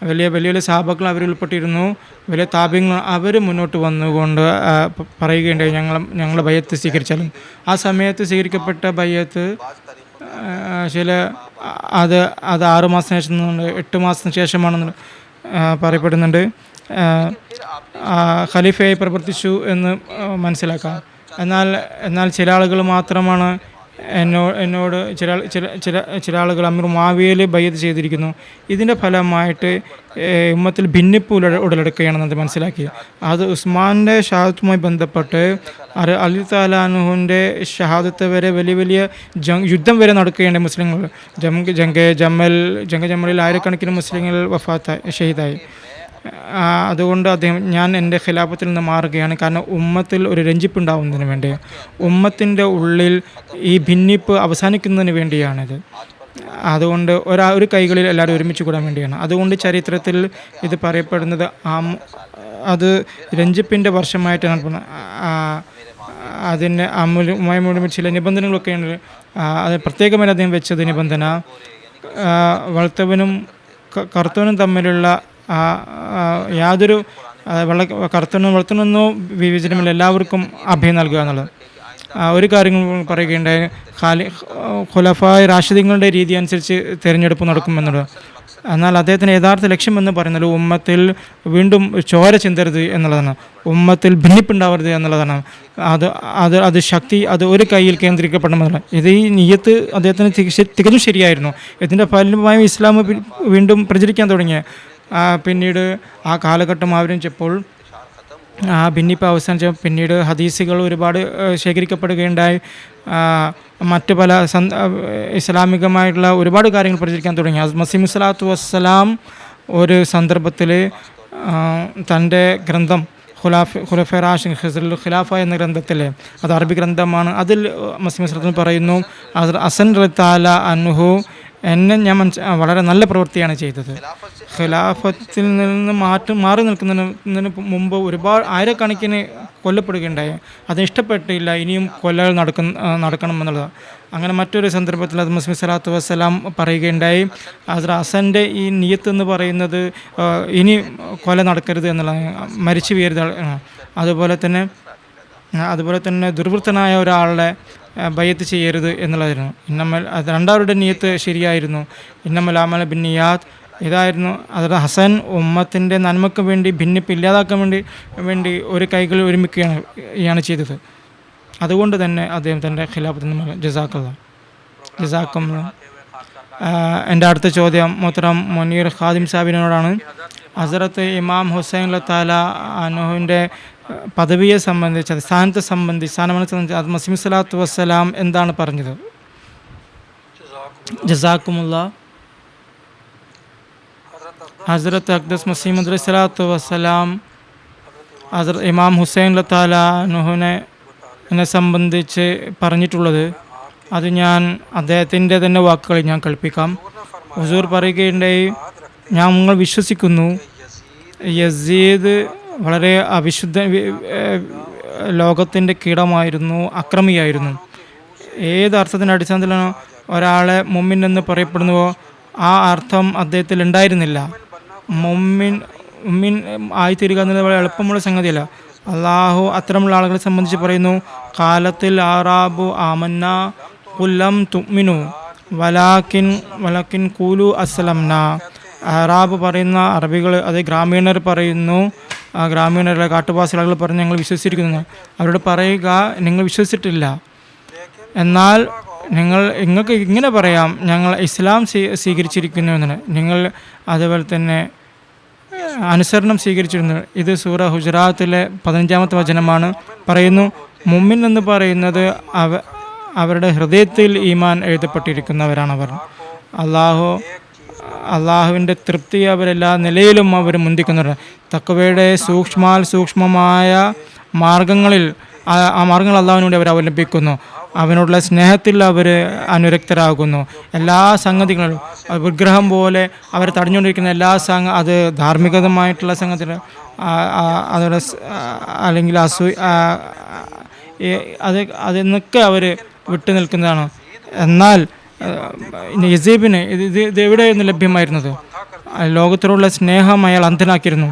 Speaker 2: വലിയ വലിയ സഹാബാക്കൾ അവരിൽ ഉൾപ്പെട്ടിരുന്നു, വലിയ താബിങ്ങൾ അവർ മുന്നോട്ട് വന്നുകൊണ്ട് പറയുകയുണ്ടായി, ഞങ്ങൾ ബയ്യത്ത് സ്വീകരിച്ചാലും. ആ സമയത്ത് സ്വീകരിക്കപ്പെട്ട ബയ്യത്ത് അത് 6 മാസത്തിന് ശേഷം 8 മാസത്തിന് ശേഷമാണെന്ന് പറയപ്പെടുന്നുണ്ട്. ഖലീഫയായി പ്രവർത്തിച്ചു എന്ന് മനസ്സിലാക്കാം. എന്നാൽ ചില ആളുകൾ മാത്രമാണ് എന്നോട് ചില ആളുകൾ അമീർ മുആവിയയിൽ ബയ്യത്ത് ചെയ്തിരിക്കുന്നു. ഇതിൻ്റെ ഫലമായിട്ട് ഉമ്മത്തിൽ ഭിന്നിപ്പ് ഉടലെടുക്കുകയാണെന്നത് മനസ്സിലാക്കി. അത് ഉസ്മാൻ്റെ ഷഹാദത്തുമായി ബന്ധപ്പെട്ട് അലി റളിയല്ലാഹു അൻഹുവിൻ്റെ ഷഹാദത്ത് വരെ വലിയ യുദ്ധം വരെ നടക്കുകയുണ്ട്. മുസ്ലിങ്ങൾ ജംഗ ജമലിൽ ആയിരക്കണക്കിന് മുസ്ലിങ്ങൾ ഷഹീദായി. അതുകൊണ്ട് ഞാൻ എൻ്റെ ഖിലാഫത്തിൽ നിന്ന് മാറുകയാണ്. കാരണം ഉമ്മത്തിൽ ഒരു രഞ്ജിപ്പുണ്ടാവുന്നതിന് വേണ്ടി, ഉമ്മത്തിൻ്റെ ഉള്ളിൽ ഈ ഭിന്നിപ്പ് അവസാനിക്കുന്നതിന് വേണ്ടിയാണിത്. അതുകൊണ്ട് ഒരു കൈകളിൽ എല്ലാവരും ഒരുമിച്ച് കൂടാൻ വേണ്ടിയാണ്. അതുകൊണ്ട് ചരിത്രത്തിൽ ഇത് പറയപ്പെടുന്നത് അത് രഞ്ജിപ്പിൻ്റെ വർഷമായിട്ടാണ്. അതിന് അമുമായി ചില നിബന്ധനകളൊക്കെയാണ്. അത് പ്രത്യേകമായി അദ്ദേഹം വെച്ചത് നിബന്ധന, വെളുത്തവനും കറുത്തവനും തമ്മിലുള്ള യാതൊരു കറുത്തനോ വിവേചനമില്ല, എല്ലാവർക്കും അഭയം നൽകുക എന്നുള്ളത്. ഒരു കാര്യം പറയുകയുണ്ടായി, ഖുലഫായ റാഷിദീങ്ങളുടെ രീതി അനുസരിച്ച് തിരഞ്ഞെടുപ്പ് നടക്കുമെന്നുള്ളത്. എന്നാൽ അദ്ദേഹത്തിൻ്റെ യഥാർത്ഥ ലക്ഷ്യം എന്ന് പറയുന്നത് ഉമ്മത്തിൽ വീണ്ടും ചോര ചിന്തരുത് എന്നുള്ളതാണ്, ഉമ്മത്തിൽ ഭിന്നിപ്പുണ്ടാവരുത് എന്നുള്ളതാണ്. അത് ശക്തി അത് ഒരു കൈയിൽ കേന്ദ്രീകരിക്കപ്പെടണമെന്നല്ല. ഇത് ഈ നിയ്യത്ത് അദ്ദേഹത്തിന് തികച്ചും ശരിയായിരുന്നു. ഇതിൻ്റെ ഫലമായി ഇസ്ലാം വീണ്ടും പ്രചരിക്കാൻ തുടങ്ങിയ പിന്നീട് ആ കാലഘട്ടം ആരംഭിച്ചപ്പോൾ ആ ഭിന്നിപ്പ് അവസാനിച്ചപ്പോൾ പിന്നീട് ഹദീസുകൾ ഒരുപാട് ശേഖരിക്കപ്പെടുകയുണ്ടായി. മറ്റ് പല ഇസ്ലാമികമായിട്ടുള്ള ഒരുപാട് കാര്യങ്ങൾ പ്രചരിക്കാൻ തുടങ്ങി. മസീഹ് സ്വല്ലല്ലാഹു വസ്സലാം ഒരു സന്ദർഭത്തിൽ തൻ്റെ ഗ്രന്ഥം ഖുലഫാ റാഷിദീൻ ഹിസ്റുൽ ഖിലാഫ എന്ന ഗ്രന്ഥത്തിൽ, അത് അറബി ഗ്രന്ഥമാണ്, അതിൽ മസീഹ് സ്വല്ലല്ലാഹു പറയുന്നു, ഹസൻ റളിയല്ലാഹു അൻഹു ഞാൻ വളരെ നല്ല പ്രവൃത്തിയാണ് ചെയ്തത്. ഖിലാഫത്തിൽ നിന്ന് മാറി നിൽക്കുന്നതിന് മുമ്പ് ഒരുപാട് ആയിരക്കണക്കിന് കൊല്ലപ്പെടുകയുണ്ടായി. അത് ഇഷ്ടപ്പെട്ടില്ല, ഇനിയും കൊല്ലകൾ നടക്കണമെന്നുള്ളത്. അങ്ങനെ മറ്റൊരു സന്ദർഭത്തിൽ അത് മസീഹ് സ്വല്ലല്ലാഹു വസ്സലാം പറയുകയുണ്ടായി, ഹസൻ്റെ ഈ നിയ്യത്ത് എന്ന് പറയുന്നത് ഇനി കൊല നടക്കരുത് എന്നുള്ളത്, മരിച്ചു വീഴരുത്. അതുപോലെ തന്നെ ദുർവൃത്തനായ ഒരാളെ ബയ്യത്ത് ചെയ്യരുത് എന്നുള്ളതായിരുന്നു. രണ്ടാവരുടെ നിയ്യത്ത് ശരിയായിരുന്നു. ഇന്നമൽ അഅ്മാലു ബിന്നിയാത്ത് ഇതായിരുന്നു. അത് ഹസൻ ഉമ്മത്തിൻ്റെ നന്മയ്ക്ക് വേണ്ടി, ഭിന്നിപ്പ് ഇല്ലാതാക്കാൻ വേണ്ടി ഒരു കൈകൾ ഒരുമിക്കുകയാണ് ചെയ്തത്. അതുകൊണ്ട് തന്നെ അദ്ദേഹം തൻ്റെ ഖിലാഫത്തിൽ നിന്ന് ജസാക്കും. എൻ്റെ അടുത്ത ചോദ്യം മുഹ്തറം മുനീർ ഖാദിം സാഹിബിനോടാണ്. ഹസ്രത്ത് ഇമാം ഹുസൈൻ റളിയല്ലാഹു അൻഹുവിൻ്റെ പദവിയെ സംബന്ധിച്ച്, സ്ഥാനത്തെ സംബന്ധിച്ച്, അത് മസീഹ് സ്വല്ലല്ലാഹു വസ്സലാം എന്താണ് പറഞ്ഞത്? ജസാക്കുമുല്ലാ. ഹസ്രത്ത് അഖ്ദസ് മസീഹ് മൗഊദ് സ്വല്ലല്ലാഹു വസ്സലാം ഹസ്രത്ത് ഇമാം ഹുസൈൻ റളിയല്ലാഹു അൻഹുവിനെ സംബന്ധിച്ച് പറഞ്ഞിട്ടുള്ളത്, അത് ഞാൻ അദ്ദേഹത്തിൻ്റെ തന്നെ വാക്കുകളിൽ ഞാൻ കേൾപ്പിക്കാം. ഹുസൂർ പറയുകയുണ്ടായി, നിങ്ങൾ വിശ്വസിക്കുന്നു യസീദ് വളരെ അവിശുദ്ധ ലോകത്തിൻ്റെ കീടമായിരുന്നു, അക്രമിയായിരുന്നു. ഏത് അർത്ഥത്തിൻ്റെ അടിസ്ഥാനത്തിലാണോ ഒരാളെ മുഅ്മിൻ എന്ന് പറയപ്പെടുന്നുവോ ആ അർത്ഥം അദ്ദേഹത്തിൽ ഉണ്ടായിരുന്നില്ല. മുഅ്മിൻ ആയിത്തീരുക എന്നത് വളരെ എളുപ്പമുള്ള സംഗതിയല്ല. അള്ളാഹു അത്തരമുള്ള ആളുകളെ സംബന്ധിച്ച് പറയുന്നു, കാലത്തിൽ ആറാബു ആമന്ന കുല്ലം തുഅ്മിനു വലാക്കിൻ കൂലു അസ്ലംന. അറാബ് പറയുന്ന അറബികൾ, അത് ഗ്രാമീണർ പറയുന്നു, ഗ്രാമീണരുടെ കാട്ടുവാസികൾ പറഞ്ഞ് ഞങ്ങൾ വിശ്വസിച്ചിരിക്കുന്നു. അവരോട് പറയുക, നിങ്ങൾ വിശ്വസിച്ചിട്ടില്ല, എന്നാൽ നിങ്ങൾക്ക് ഇങ്ങനെ പറയാം, ഞങ്ങൾ ഇസ്ലാം സ്വീകരിച്ചിരിക്കുന്നു എന്നാണ്. നിങ്ങൾ അതുപോലെ തന്നെ അനുസരണം സ്വീകരിച്ചിരുന്നു. ഇത് സൂറ ഹുജറാത്തിലെ 15-ാമത്തെ വചനമാണ്. പറയുന്നു, മുഅ്മിൻ എന്ന് പറയുന്നത് അവരുടെ ഹൃദയത്തിൽ ഈമാൻ എഴുതപ്പെട്ടിരിക്കുന്നവരാണവർ. അള്ളാഹുവിൻ്റെ തൃപ്തി അവരെല്ലാ നിലയിലും അവർ മുന്തിക്കുന്നവർ. തഖ്വയുടെ സൂക്ഷ്മമായ മാർഗങ്ങളിൽ ആ മാർഗങ്ങൾ അള്ളാഹുവിന് വേണ്ടി അവർ അവലംബിക്കുന്നു. അവനോടുള്ള സ്നേഹത്തിൽ അവർ അനുരക്തരാകുന്നു. എല്ലാ സംഗതികളും വിഗ്രഹം പോലെ അവർ തടഞ്ഞുകൊണ്ടിരിക്കുന്ന എല്ലാ അത് ധാർമ്മികമായിട്ടുള്ള സംഗതി, അതോടെ അല്ലെങ്കിൽ അതിനൊക്കെ അവർ വിട്ടു നിൽക്കുന്നതാണ്. എന്നാൽ യസീബിന് ഇത് എവിടെയായിരുന്നു ലഭ്യമായിരുന്നത്? ലോകത്തിലുള്ള സ്നേഹം അയാൾ അന്ധനാക്കിയിരുന്നു.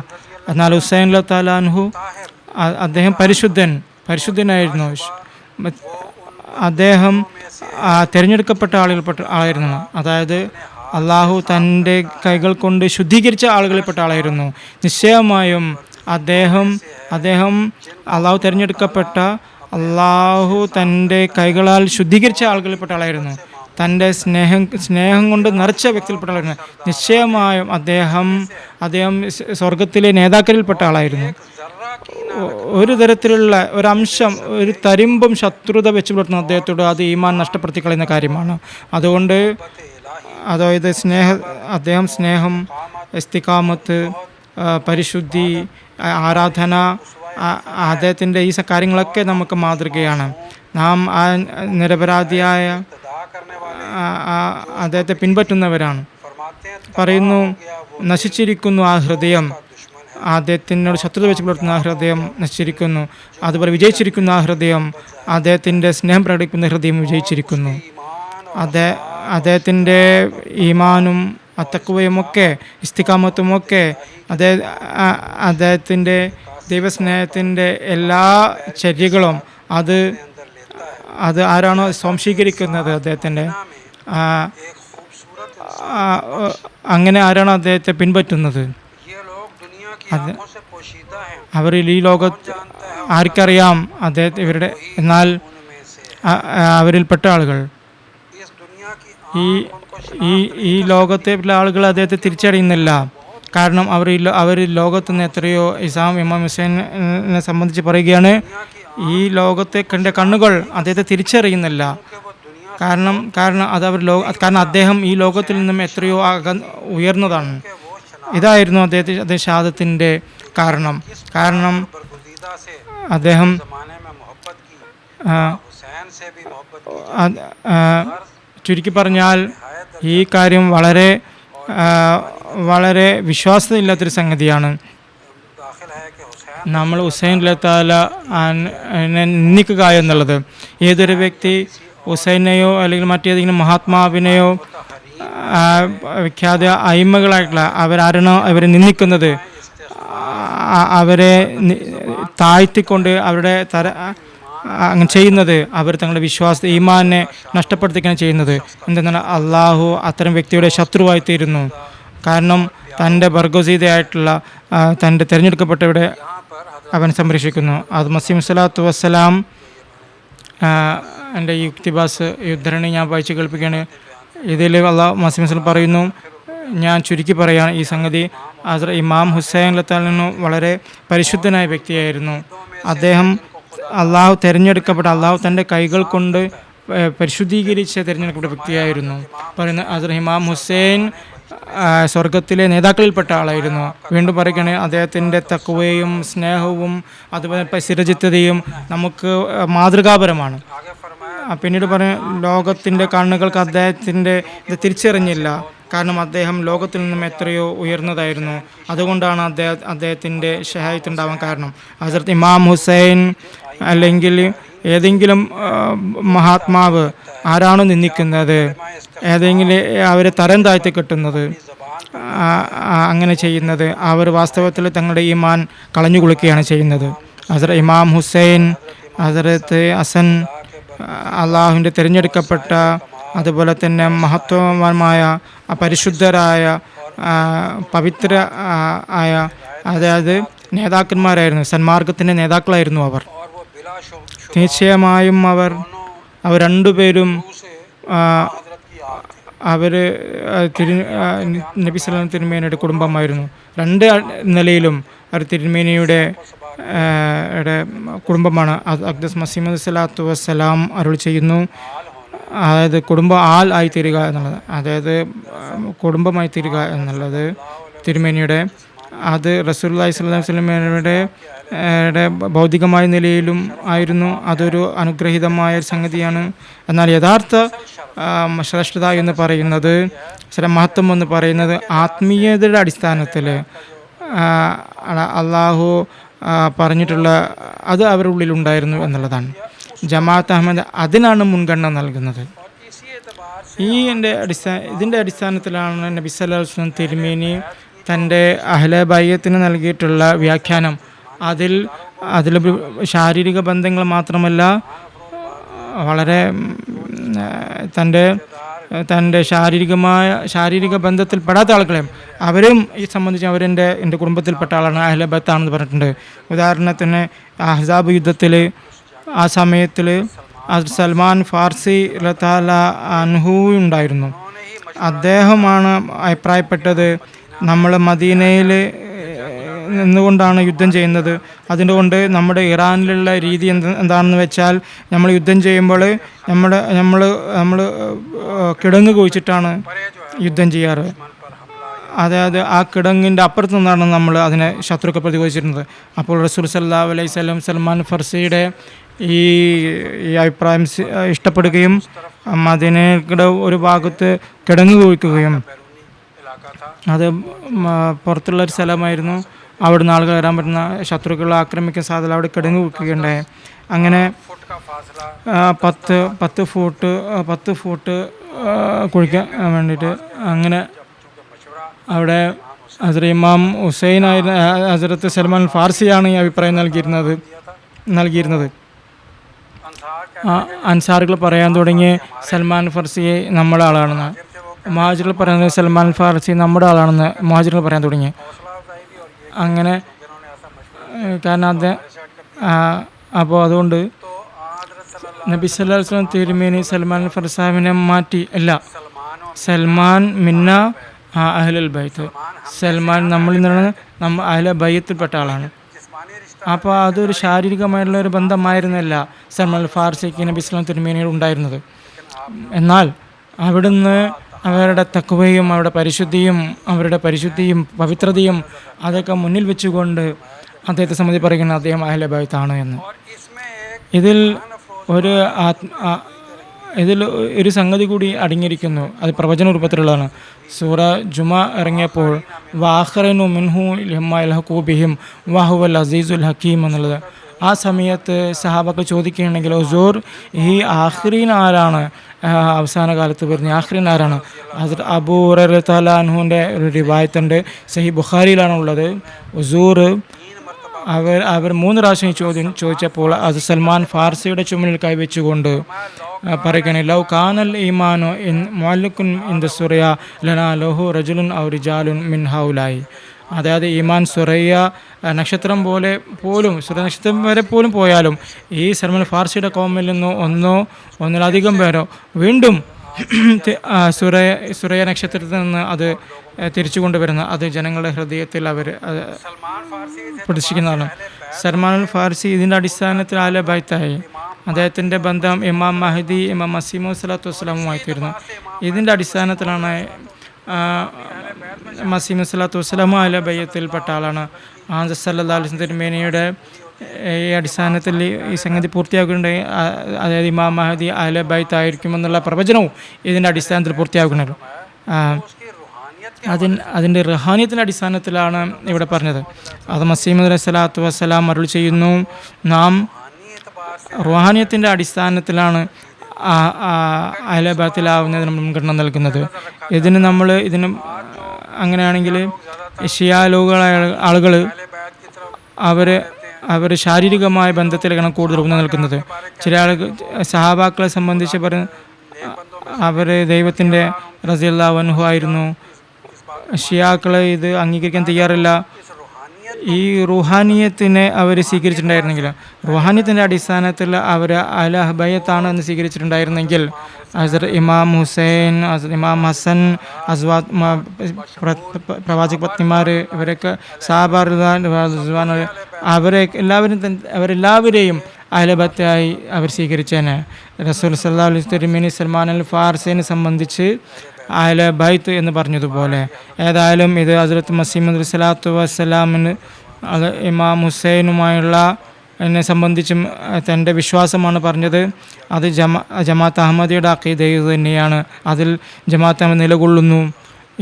Speaker 2: എന്നാൽ ഹുസൈൻ റളിയല്ലാഹു അൻഹു അദ്ദേഹം പരിശുദ്ധനായിരുന്നു. അദ്ദേഹം തിരഞ്ഞെടുക്കപ്പെട്ട ആളായിരുന്നു. അതായത് അള്ളാഹു തൻ്റെ കൈകൾ കൊണ്ട് ശുദ്ധീകരിച്ച ആളുകളിൽപ്പെട്ട ആളായിരുന്നു. നിശ്ചയമായും അദ്ദേഹം അള്ളാഹു തിരഞ്ഞെടുക്കപ്പെട്ട, അള്ളാഹു തൻ്റെ കൈകളാൽ ശുദ്ധീകരിച്ച ആളുകളിൽപ്പെട്ട ആളായിരുന്നു. തൻ്റെ സ്നേഹം കൊണ്ട് നിറച്ച വ്യക്തിയിൽപ്പെട്ട ആളായിരുന്നു. നിശ്ചയമായും അദ്ദേഹം സ്വർഗത്തിലെ നേതാക്കളിൽപ്പെട്ട ആളായിരുന്നു. ഒരു തരത്തിലുള്ള ഒരംശം, ഒരു തരിമ്പും ശത്രുത വെച്ച് പുലർത്തുന്ന അദ്ദേഹത്തോട് അത് ഈമാൻ നഷ്ടപ്പെടുത്തി കളയുന്ന കാര്യമാണ്. അതുകൊണ്ട് അതായത് അദ്ദേഹം സ്നേഹം, ഇസ്തിഖാമത്ത്, പരിശുദ്ധി, ആരാധന, അദ്ദേഹത്തിൻ്റെ ഈ കാര്യങ്ങളൊക്കെ നമുക്ക് മാതൃകയാണ്. നാം ആ നിരപരാധിയായ അദ്ദേഹത്തെ പിൻപറ്റുന്നവരാണ്. പറയുന്നു, നശിച്ചിരിക്കുന്നു ആ ഹൃദയം, അദ്ദേഹത്തിനോട് ശത്രുത വെച്ച് പുലർത്തുന്ന ആ ഹൃദയം നശിച്ചിരിക്കുന്നു. അതുപോലെ വിജയിച്ചിരിക്കുന്ന ആ ഹൃദയം, അദ്ദേഹത്തിൻ്റെ സ്നേഹം പ്രകടിപ്പിക്കുന്ന ഹൃദയം വിജയിച്ചിരിക്കുന്നു. അദ്ദേഹത്തിൻ്റെ ഈമാനും തഖ്വയുമൊക്കെ ഇസ്തിഖാമത്തുമൊക്കെ അദ്ദേഹത്തിൻ്റെ ദൈവസ്നേഹത്തിൻ്റെ എല്ലാ ചര്യകളും അത് ആരാണോ സ്വാംശീകരിക്കുന്നത്, അദ്ദേഹത്തിൻ്റെ അങ്ങനെ ആരാണോ അദ്ദേഹത്തെ പിൻപറ്റുന്നത്, അവരിൽ ഈ ലോകത്ത് ആർക്കറിയാം അദ്ദേഹത്തെ എന്നാൽ അവരിൽപ്പെട്ട ആളുകൾ, ഈ ലോകത്തെ ആളുകൾ അദ്ദേഹത്തെ തിരിച്ചറിയുന്നില്ല. കാരണം അവർ ലോകത്ത് നിന്ന് എത്രയോ, ഇമാം ഹുസൈനെ സംബന്ധിച്ച് പറയുകയാണ്, ഈ ലോകത്തെ കണ്ണുകൾ അദ്ദേഹത്തെ തിരിച്ചറിയുന്നില്ല. കാരണം അദ്ദേഹം ഈ ലോകത്തിൽ നിന്നും എത്രയോ ഉയർന്നതാണ്. ഇതായിരുന്നു അദ്ദേഹത്തെ ഷഹാദത്തിൻ്റെ കാരണം. അദ്ദേഹം ചുരുക്കി പറഞ്ഞാൽ ഈ കാര്യം വളരെ വിശ്വാസമില്ലാത്തൊരു സംഗതിയാണ്. നമ്മൾ ഹുസൈൻ റളിയല്ലാഹു നിന്ദിക്കുക എന്നുള്ളത്. ഏതൊരു വ്യക്തി ഹുസൈനെയോ അല്ലെങ്കിൽ മറ്റേതെങ്കിലും മഹാത്മാവിനെയോ വിഖ്യാത അയിമകളായിട്ടുള്ള അവരാരണോ അവരെ നിന്ദിക്കുന്നത്, അവരെ താഴ്ത്തിക്കൊണ്ട് അവരുടെ അങ്ങനെ ചെയ്യുന്നത്, അവർ തങ്ങളുടെ ഈമാനെ നഷ്ടപ്പെടുത്തുകയാണ് ചെയ്യുന്നത്. എന്തെന്നാണ്, അള്ളാഹു അത്തരം വ്യക്തിയുടെ ശത്രുവായി തീരുന്നു. കാരണം തൻ്റെ ബർഗോസീതയായിട്ടുള്ള തൻ്റെ തിരഞ്ഞെടുക്കപ്പെട്ടവരുടെ അവൻ സംരക്ഷിക്കുന്നു. അത് മസീഹ് സ്വല്ലല്ലാഹു വസ്സലാം എൻ്റെ യുക്തിബാസ് ഉദ്ധരണി ഞാൻ വായിച്ച് കേൾപ്പിക്കുകയാണ്. ഇതിൽ മസീഹ് വസ്സലാം പറയുന്നു, ഞാൻ ചുരുക്കി പറയുകയാണ് ഈ സംഗതി. ഇമാം ഹുസൈൻ റളിയല്ലാഹു വളരെ പരിശുദ്ധനായ വ്യക്തിയായിരുന്നു. അദ്ദേഹം അള്ളാഹു തൻ്റെ കൈകൾ കൊണ്ട് പരിശുദ്ധീകരിച്ച് തിരഞ്ഞെടുക്കപ്പെട്ട വ്യക്തിയായിരുന്നു. പറയുന്നത് ഇമാം ഹുസൈൻ സ്വർഗത്തിലെ നേതാക്കളിൽപ്പെട്ട ആളായിരുന്നു. വീണ്ടും പറയുകയാണ്, അദ്ദേഹത്തിൻ്റെ തഖ്വയും സ്നേഹവും അതുപോലെ സ്ഥിരചിത്തതയും നമുക്ക് മാതൃകാപരമാണ്. പിന്നീട് ലോകത്തിൻ്റെ കണ്ണുകൾക്ക് അദ്ദേഹത്തിൻ്റെ ഇത് തിരിച്ചറിഞ്ഞില്ല. കാരണം അദ്ദേഹം ലോകത്തിൽ നിന്നും എത്രയോ ഉയർന്നതായിരുന്നു. അതുകൊണ്ടാണ് അദ്ദേഹത്തിൻ്റെ ഷഹാദത്ത് ഉണ്ടാവാൻ കാരണം. ഹസ്രത്ത് ഇമാം ഹുസൈൻ അല്ലെങ്കിൽ ഏതെങ്കിലും മഹാത്മാവ് ആരാണോ നിന്ദിക്കുന്നത്, ഏതെങ്കിലും അവരെ തരം താഴ്ത്തി കെട്ടുന്നത്, അങ്ങനെ ചെയ്യുന്നത്, അവർ വാസ്തവത്തിൽ തങ്ങളുടെ ഈമാൻ കളഞ്ഞു കുളിക്കുകയാണ് ചെയ്യുന്നത്. ഹസ്രത്ത് ഇമാം ഹുസൈൻ, ഹസ്രത്ത് ഹസൻ, അള്ളാഹുവിൻ്റെ തിരഞ്ഞെടുക്കപ്പെട്ട അതുപോലെ തന്നെ മഹത്വമായ പരിശുദ്ധരായ പവിത്ര ആയ അതായത് നേതാക്കന്മാരായിരുന്നു, സന്മാർഗത്തിൻ്റെ നേതാക്കളായിരുന്നു അവർ. തീർച്ചയായും അവർ രണ്ടുപേരും അവർ നബി സല്ലല്ലാഹു തിരുമേനിയുടെ കുടുംബമായിരുന്നു. രണ്ട് നിലയിലും അവർ തിരുമേനിയുടെ കുടുംബമാണ്. അഖ്ദസ് മസീഹ് സ്വലാത്തു വസ്സലാം അരുൾ ചെയ്യുന്നു, അതായത് കുടുംബം ആയി തീരുക എന്നുള്ളത്, അതായത് കുടുംബമായി തീരുക എന്നുള്ളത് തിരുമേനിയുടെ അത് റസൂലുള്ളാഹി സ്വല്ലല്ലാഹു അലൈഹി വസല്ലമയുടെ ഭൗതികമായ നിലയിലും ആയിരുന്നു. അതൊരു അനുഗ്രഹീതമായ സംഗതിയാണ്. എന്നാൽ യഥാർത്ഥ ശ്രേഷ്ഠത എന്ന് പറയുന്നത്, ചില മഹത്വം എന്ന് പറയുന്നത് ആത്മീയതയുടെ അടിസ്ഥാനത്തിൽ അള്ളാഹു പറഞ്ഞിട്ടുള്ള അത് അവരുടെ ഉള്ളിലുണ്ടായിരുന്നു എന്നുള്ളതാണ്. ജമാഅത്ത് അഹമ്മദ് അതിനാണ് മുൻഗണന നൽകുന്നത്. ഇതിൻ്റെ അടിസ്ഥാനത്തിലാണ് നബി സല്ലല്ലാഹു അലൈഹി വസല്ലം തിരുമേനി തൻ്റെ അഹ്ലെ ബൈഅത്തിന് നൽകിയിട്ടുള്ള വ്യാഖ്യാനം. അതിൽ ശാരീരിക ബന്ധങ്ങൾ മാത്രമല്ല, വളരെ തൻ്റെ ശാരീരിക ബന്ധത്തിൽ പെടാത്ത ആളുകളെയും അവരും ഈ സംബന്ധിച്ച് എൻ്റെ കുടുംബത്തിൽപ്പെട്ട ആളാണ്, അഹ്ലെ ബൈത്താണെന്ന് പറഞ്ഞിട്ടുണ്ട്. ഉദാഹരണത്തിന് അഹ്സാബ് യുദ്ധത്തിൽ ആ സമയത്തിൽ സൽമാൻ ഫാർസി റളിയല്ലാഹു അൻഹു ഉണ്ടായിരുന്നു. അദ്ദേഹമാണ് അഭിപ്രായപ്പെട്ടത്, നമ്മൾ മദീനയിൽ നിന്നുകൊണ്ടാണ് യുദ്ധം ചെയ്യുന്നത്. അതുകൊണ്ട് നമ്മുടെ ഇറാനിലുള്ള രീതി എന്താണെന്ന് വെച്ചാൽ, നമ്മൾ യുദ്ധം ചെയ്യുമ്പോൾ നമ്മൾ കിടങ്ങ് കുഴിച്ചിട്ടാണ് യുദ്ധം ചെയ്യാറ്. അതായത് ആ കിടങ്ങിൻ്റെ അപ്പുറത്ത് നിന്നാണ് നമ്മൾ അതിനെ ശത്രുക്കൾ പ്രതിരോധിച്ചിരുന്നത്. അപ്പോൾ റസൂൽ സല്ലല്ലാഹു അലൈഹി വസല്ലം സൽമാൻ ഫാർസിയുടെ ഈ അഭിപ്രായം ഇഷ്ടപ്പെടുകയും മദീനയുടെ ഒരു ഭാഗത്ത് കിടങ്ങ് കുഴിക്കുകയും, അത് പുറത്തുള്ളൊരു സ്ഥലമായിരുന്നു, അവിടുന്ന് ആളുകൾ വരാൻ പറ്റുന്ന, ശത്രുക്കളെ ആക്രമിക്കാൻ സാധ്യത, അവിടെ കിടങ്ങ് കുഴിക്കുകയുണ്ടായി. അങ്ങനെ 10 ഫൂട്ട് കുഴിക്കാൻ വേണ്ടിയിട്ട് അങ്ങനെ അവിടെ ഹസ്രത്ത് ഇമാം ഹുസൈൻ ഹസ്രത്ത് സൽമാൻ ഫാർസിയാണ് ഈ അഭിപ്രായം നൽകിയിരുന്നത്. അൻസാറുകൾ പറയാൻ തുടങ്ങി സൽമാൻ ഫാർസിയെ നമ്മുടെ ആളാണെന്ന്, മുഹാജിറുകൾ പറയുന്നത് സൽമാൻ ഫാർസി നമ്മുടെ ആളാണെന്ന് മുഹാജിറുകൾ പറയാൻ തുടങ്ങി. അങ്ങനെ കാരണം അപ്പോൾ അതുകൊണ്ട് നബി സല്ലല്ലാഹു അലൈഹി വസല്ലം തിരുമേനി സൽമാൻ ഫാർസാവിനെ മാറ്റി, അല്ല, സൽമാൻ മിന്ന അഹ്ലുൽ ബൈത്ത്, സൽമാൻ നമ്മളിൽ നിന്നാണ്, അഹ്ലെ ബൈത്തിൽപ്പെട്ട ആളാണ്. അപ്പോൾ അതൊരു ശാരീരികമായിട്ടുള്ള ഒരു ബന്ധമായിരുന്നില്ല സൽമാൻ ഫാർസിക്ക് നബി സല്ലല്ലാഹു അലൈഹി വസല്ലം തിരുമേനിയോട് ഉണ്ടായിരുന്നത്. എന്നാൽ അവിടുന്ന് അവരുടെ തഖ്വയും അവരുടെ പരിശുദ്ധിയും പവിത്രതയും അതൊക്കെ മുന്നിൽ വെച്ചുകൊണ്ട് അദ്ദേഹത്തെ സംബന്ധിച്ച് പറയുന്നത് അദ്ദേഹം അഹ്ലെ ബൈത്താണ് എന്ന്. ഇതിൽ ഒരു സംഗതി കൂടി അടങ്ങിയിരിക്കുന്നു, അത് പ്രവചന രൂപത്തിലുള്ളതാണ്. സൂറ ജുമാ ഇറങ്ങിയപ്പോൾ വാഖറനു മിൻഹു ലിമ്മ യൽഹഖു ബിഹിം വഹുവൽ അസീസുൽ ഹക്കീം എന്നുള്ളത്, ആ സമയത്ത് സഹാബക്ക് ചോദിക്കുകയാണെങ്കിൽ ഹുസൂർ ഈ ആഖിരീൻ ആരാണ്, അവസാന കാലത്ത് വരുന്ന ആഖിരീൻ ആരാണ്? ഹസ്രത്ത് അബൂ ഹുറൈറ റളിയല്ലാഹു അൻഹുവിൻ്റെ ഒരു റിവായത്തുണ്ട്, സഹീഹ് ബുഖാരിയിലാണുള്ളത്. ഹുസൂർ അവർ 3 പ്രാവശ്യം ചോദിച്ചപ്പോൾ അത് സൽമാൻ ഫാർസിയുടെ ചുമലിൽ കൈവച്ചുകൊണ്ട് പറയുകയാണ്, ലൗ കാനൽ ഈമാനു മുഅല്ലിഖുൻ ഇൻദ സുറയ ലനാ ലഹു റജുലുൻ ഔ റിജാലുൻ മിൻ ഹൗലായി. അതായത് ഈമാൻ സുറയ്യ നക്ഷത്രം നക്ഷത്രം വരെ പോലും പോയാലും ഈ സൽമാൻ ഫാർസിയുടെ കൗമിൽ നിന്ന് ഒന്നിലധികം പേരോ വീണ്ടും സുറയ്യ നക്ഷത്രത്തിൽ നിന്ന് അത് തിരിച്ചു കൊണ്ടുവരുന്ന, അത് ജനങ്ങളുടെ ഹൃദയത്തിൽ അവർ പ്രതീക്ഷിക്കുന്നതാണ്. സൽമാൻ ഫാർസി ഇതിൻ്റെ അടിസ്ഥാനത്തിൽ അഹ്ലെ ബൈത്തായി. അദ്ദേഹത്തിൻ്റെ ബന്ധം ഇമാം മഹദി, ഇമാം മസീഹ് മൗഊദ് സ്വല്ലല്ലാഹു അലൈഹി വസല്ലമുമായി തീർന്നു. ഇതിൻ്റെ അടിസ്ഥാനത്തിലാണ് മസീഹ് മൗഊദ് സ്വല്ലല്ലാഹു അലൈഹി വസല്ലം അഹ്ലെ ബൈത്തിൽപ്പെട്ട ആളാണ്. സല്ലല്ലാഹു അലൈഹി വസല്ലം തിരുമേനിയുടെ ഈ അടിസ്ഥാനത്തിൽ ഈ സംഗതി പൂർത്തിയാക്കുന്നുണ്ടെങ്കിൽ, അതായത് ഇമാം മഹദി അഹ്ലെ ബൈത്ത് ആയിരിക്കുമെന്നുള്ള പ്രവചനവും ഇതിൻ്റെ അടിസ്ഥാനത്തിൽ പൂർത്തിയാക്കുന്നുണ്ട്. അതിൻ്റെ റുഹാനിയത്തിൻ്റെ അടിസ്ഥാനത്തിലാണ് ഇവിടെ പറഞ്ഞത്. അത് മസീഹ് മൗഊദ് സ്വല്ലല്ലാഹു അലൈഹി വസല്ലം അരുൾ ചെയ്യുന്നു, നാം റുഹാനിയത്തിൻ്റെ അടിസ്ഥാനത്തിലാണ് അഹ്ലെ ബൈത്തിലാവുന്നതിന് മുൻഗണന നൽകുന്നത്. ഇതിന് അങ്ങനെയാണെങ്കിൽ ഷിയാ ലോകങ്ങളായ ആളുകൾ അവർ ശാരീരികമായ ബന്ധത്തിലേക്കാണ് കൂടുതൽ ഊന്നൽ നൽകുന്നത്. ചില ആളുകൾ സഹാബാക്കളെ സംബന്ധിച്ച് അവർ ദൈവത്തിൻ്റെ റളിയല്ലാഹു അൻഹു ആയിരുന്നു ഷിയാക്കൾ ഇത് അംഗീകരിക്കാൻ തയ്യാറില്ല. ഈ റുഹാനിയത്തിനെ അവർ സ്വീകരിച്ചിട്ടുണ്ടായിരുന്നെങ്കിൽ, റുഹാനിയത്തിൻ്റെ അടിസ്ഥാനത്തിൽ അവർ അലഹബയത്താണ് എന്ന് സ്വീകരിച്ചിട്ടുണ്ടായിരുന്നെങ്കിൽ ഹസ്രത്ത് ഇമാം ഹുസൈൻ, ഇമാം ഹസൻ, പ്രവാചക പത്നിമാർ, ഇവരൊക്കെ സാബാൻ അവരെല്ലാവരെയും അഹ്ലബത്തായി അവർ സ്വീകരിച്ചേനെ. റസൂൽ സല്ലല്ലാഹു അലൈഹി തിരുമേനി സൽമാൻ അൽ ഫാർസിനെ സംബന്ധിച്ച് അഹ്ല ബൈത്ത് എന്ന് പറഞ്ഞതുപോലെ, ഏതായാലും ഇത് ഹസ്രത്ത് മസീഹ് സ്വലാത്തു വസ്സലാമിന് ഇമാം ഹുസൈനുമായുള്ള എന്നെ സംബന്ധിച്ചും തൻ്റെ വിശ്വാസമാണ് പറഞ്ഞത്. അത് ജമാഅത്ത് അഹമ്മദിയുടെ അഖീദ തന്നെയാണ്. അതിൽ ജമാഅത്ത് അഹമ്മദ് നിലകൊള്ളുന്നു.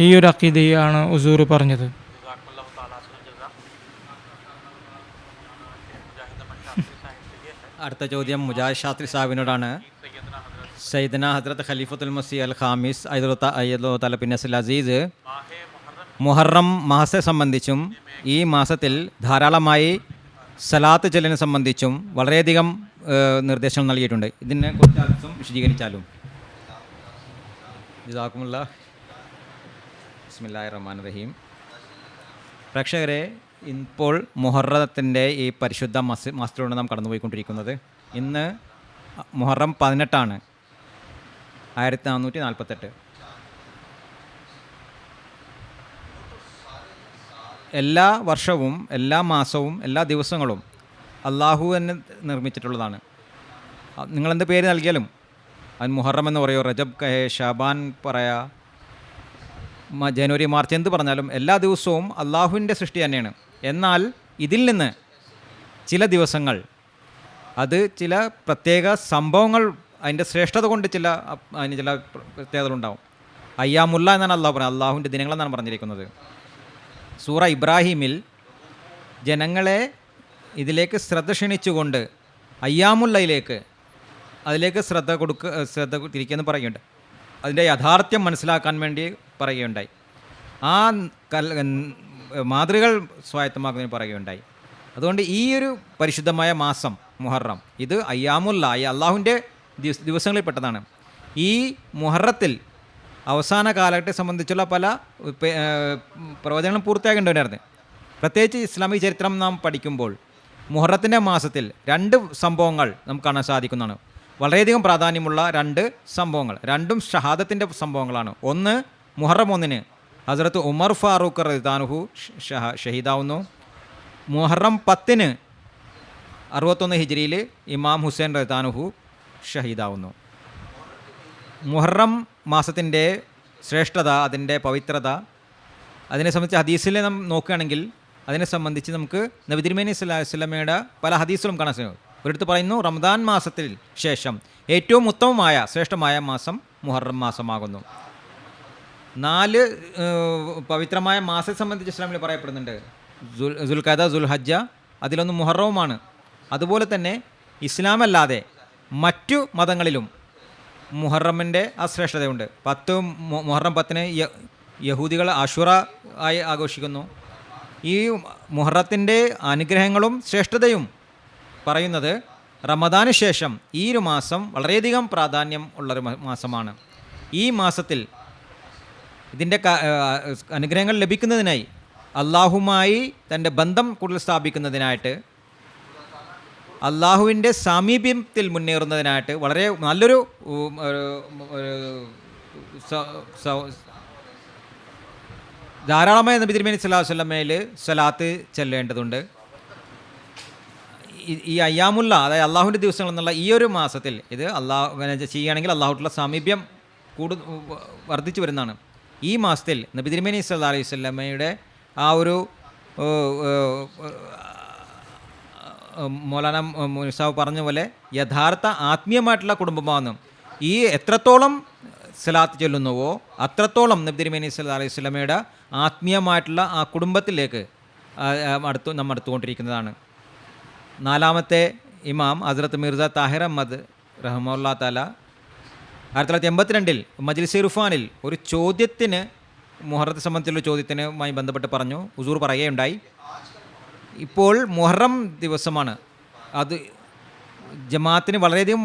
Speaker 2: ഈ ഒരു അഖീദയാണ് ഹുസൂർ പറഞ്ഞത്.
Speaker 3: അടുത്ത ചോദ്യം മുജാഹിദ് ശാസ്ത്രി സാഹിബിനോടാണ്. സയ്യിദന ഹദ്രത്ത് ഖലീഫത്തുൽ മസീഹ് അൽ ഖാമിസ് അയ്യദുൽ ബിൻ നസ്ൽ അസീസ് മുഹറം മാസത്തെ സംബന്ധിച്ചും ഈ മാസത്തിൽ ധാരാളമായി സലാത്ത് ചെല്ലിനെ സംബന്ധിച്ചും വളരെയധികം നിർദ്ദേശങ്ങൾ നൽകിയിട്ടുണ്ട്. ഇതിനെക്കുറിച്ച് അല്പം വിശദീകരിച്ചാലും. ജസാക്കുമുല്ലാ. ബിസ്മില്ലാഹിർ റഹ്മാനിർ റഹീം. പ്രേക്ഷകരെ, ഇപ്പോൾ മുഹറത്തിൻ്റെ ഈ പരിശുദ്ധ മാസത്തിലൂടെ നാം കടന്നുപോയിക്കൊണ്ടിരിക്കുന്നത്. ഇന്ന് മുഹറം 18 1448. എല്ലാ വർഷവും എല്ലാ മാസവും എല്ലാ ദിവസങ്ങളും അള്ളാഹു തന്നെ നിർമ്മിച്ചിട്ടുള്ളതാണ്. നിങ്ങളെന്ത് പേര് നൽകിയാലും അത് മുഹറം എന്ന് പറയുമോ, റജബ് ഷാബാൻ പറയാ, ജനുവരി മാർച്ച് എന്ത് പറഞ്ഞാലും എല്ലാ ദിവസവും അള്ളാഹുവിൻ്റെ സൃഷ്ടി തന്നെയാണ്. എന്നാൽ ഇതിൽ നിന്ന് ചില ദിവസങ്ങൾ അത് ചില പ്രത്യേക സംഭവങ്ങൾ അതിൻ്റെ ശ്രേഷ്ഠത കൊണ്ട് അതിന് ചില പ്രത്യേകതകളുണ്ടാവും. അയ്യാമുല്ല എന്നാണ് അള്ളാഹു പറയുന്നത്, അള്ളാഹുവിൻ്റെ ദിനങ്ങളെന്നാണ് പറഞ്ഞിരിക്കുന്നത്. സൂറ ഇബ്രാഹിമിൽ ജനങ്ങളെ ഇതിലേക്ക് ശ്രദ്ധ ക്ഷണിച്ചുകൊണ്ട് അയ്യാമുല്ലയിലേക്ക് അതിലേക്ക് ശ്രദ്ധ തിരിക്കുമെന്ന് പറയുന്നുണ്ട്. അതിൻ്റെ യാഥാർത്ഥ്യം മനസ്സിലാക്കാൻ വേണ്ടി പറയുകയുണ്ടായി. ആ മാതൃകൾ സ്വായത്തമാക്കുന്നതിന് പറയുകയുണ്ടായി. അതുകൊണ്ട് ഈ ഒരു പരിശുദ്ധമായ മാസം മുഹറം ഇത് അയ്യാമുല്ല, ഈ അള്ളാഹുവിൻ്റെ ദിവസങ്ങളിൽപ്പെട്ടതാണ്. ഈ മുഹറത്തിൽ അവസാന കാലഘട്ടത്തെ സംബന്ധിച്ചുള്ള പല പ്രവചനങ്ങളും പൂർത്തിയാകേണ്ടവരായിരുന്നു. പ്രത്യേകിച്ച് ഇസ്ലാമിക ചരിത്രം നാം പഠിക്കുമ്പോൾ മുഹറത്തിൻ്റെ മാസത്തിൽ 2 സംഭവങ്ങൾ നമുക്ക് കാണാൻ സാധിക്കുന്നതാണ്. വളരെയധികം പ്രാധാന്യമുള്ള 2 സംഭവങ്ങൾ, രണ്ടും ഷഹാദത്തിൻ്റെ സംഭവങ്ങളാണ്. ഒന്ന്, മുഹറം 1 ഹസ്രത്ത് ഉമർ ഫാറൂഖ് റളിയല്ലാഹു ഷഹീദാവുന്നു. മുഹറം 10 61 ഹിജ്രിയിൽ ഇമാം ഹുസൈൻ റളിയല്ലാഹു ഷഹീദാവുന്നു. മുഹറം മാസത്തിൻ്റെ ശ്രേഷ്ഠത, അതിൻ്റെ പവിത്രത, അതിനെ സംബന്ധിച്ച് ഹദീസിൽ നാം നോക്കുകയാണെങ്കിൽ അതിനെ സംബന്ധിച്ച് നമുക്ക് നബി തിരുമേനി സല്ലല്ലാഹു അലൈഹി വസല്ലമയുടെ പല ഹദീസുകളും കാണാൻ സാധിക്കും. ഒരിടത്ത് പറയുന്നു, റമദാൻ മാസത്തിൽ ശേഷം ഏറ്റവും ഉത്തമമായ ശ്രേഷ്ഠമായ മാസം മുഹറം മാസമാകുന്നു. 4 പവിത്രമായ മാസത്തെ സംബന്ധിച്ച് ഇസ്ലാമിൽ പറയപ്പെടുന്നുണ്ട്. ദുൽഖഅദ, ദുൽഹജ്ജ, അതിലൊന്ന് മുഹറവുമാണ്. അതുപോലെ തന്നെ ഇസ്ലാമല്ലാതെ മറ്റു മതങ്ങളിലും മുഹറമിൻ്റെ ആ ശ്രേഷ്ഠതയുണ്ട്. മുഹറം 10 യഹൂദികൾ ആഷുറ ആയി ആഘോഷിക്കുന്നു. ഈ മുഹറത്തിൻ്റെ അനുഗ്രഹങ്ങളും ശ്രേഷ്ഠതയും പറയുന്നത് റമദാന് ശേഷം ഈ ഒരു മാസം വളരെയധികം പ്രാധാന്യം ഉള്ളൊരു മാസമാണ്. ഈ മാസത്തിൽ ഇതിൻ്റെ അനുഗ്രഹങ്ങൾ ലഭിക്കുന്നതിനായി അള്ളാഹുമായി തൻ്റെ ബന്ധം കൂടുതൽ സ്ഥാപിക്കുന്നതിനായിട്ട്, അള്ളാഹുവിൻ്റെ സാമീപ്യത്തിൽ മുന്നേറുന്നതിനായിട്ട് വളരെ നല്ലൊരു ധാരാളമായ നബി തിരുമേനി സല്ലല്ലാഹു അലൈഹി വസല്ലമയിൽ സ്വലാത്ത് ചെല്ലേണ്ടതുണ്ട്. ഈ അയ്യാമുല്ല, അതായത് അള്ളാഹുവിൻ്റെ ദിവസങ്ങൾ എന്നുള്ള ഈ ഒരു മാസത്തിൽ ഇത് ചെയ്യുകയാണെങ്കിൽ അള്ളാഹുട്ടുള്ള സാമീപ്യം വർദ്ധിച്ചു വരുന്നതാണ്. ഈ മാസത്തിൽ നബി തിരുമേനി സല്ലല്ലാഹു അലൈഹി വസല്ലമയുടെ ആ ഒരു മൗലാന മുസാഫ് പറഞ്ഞ പോലെ യഥാർത്ഥ ആത്മീയമായിട്ടുള്ള കുടുംബമാണെന്നും ഈ എത്രത്തോളം സലാത്ത് ചൊല്ലുന്നുവോ അത്രത്തോളം നബി തിരുമേനി സല്ലല്ലാഹു അലൈഹി വസല്ലമയുടെ ആത്മീയമായിട്ടുള്ള ആ കുടുംബത്തിലേക്ക് നമ്മൾ അടുത്തുകൊണ്ടിരിക്കുന്നതാണ്. 4ാമത്തെ ഇമാം ഹസ്രത്ത് മിർസ താഹിർ അഹമ്മദ് റഹ്മത്തുള്ളാഹി തആല 1982 മജ്ലിസ് ഇർഫാനിൽ ഒരു ചോദ്യത്തിന്, മുഹറത്തെ സംബന്ധിച്ചുള്ള ചോദ്യത്തിനുമായി ബന്ധപ്പെട്ട് പറഞ്ഞു, ഹുസൂർ പറയുകയുണ്ടായി, ഇപ്പോൾ മുഹറം ദിവസമാണ്, അത് ജമാഅത്തിന് വളരെയധികം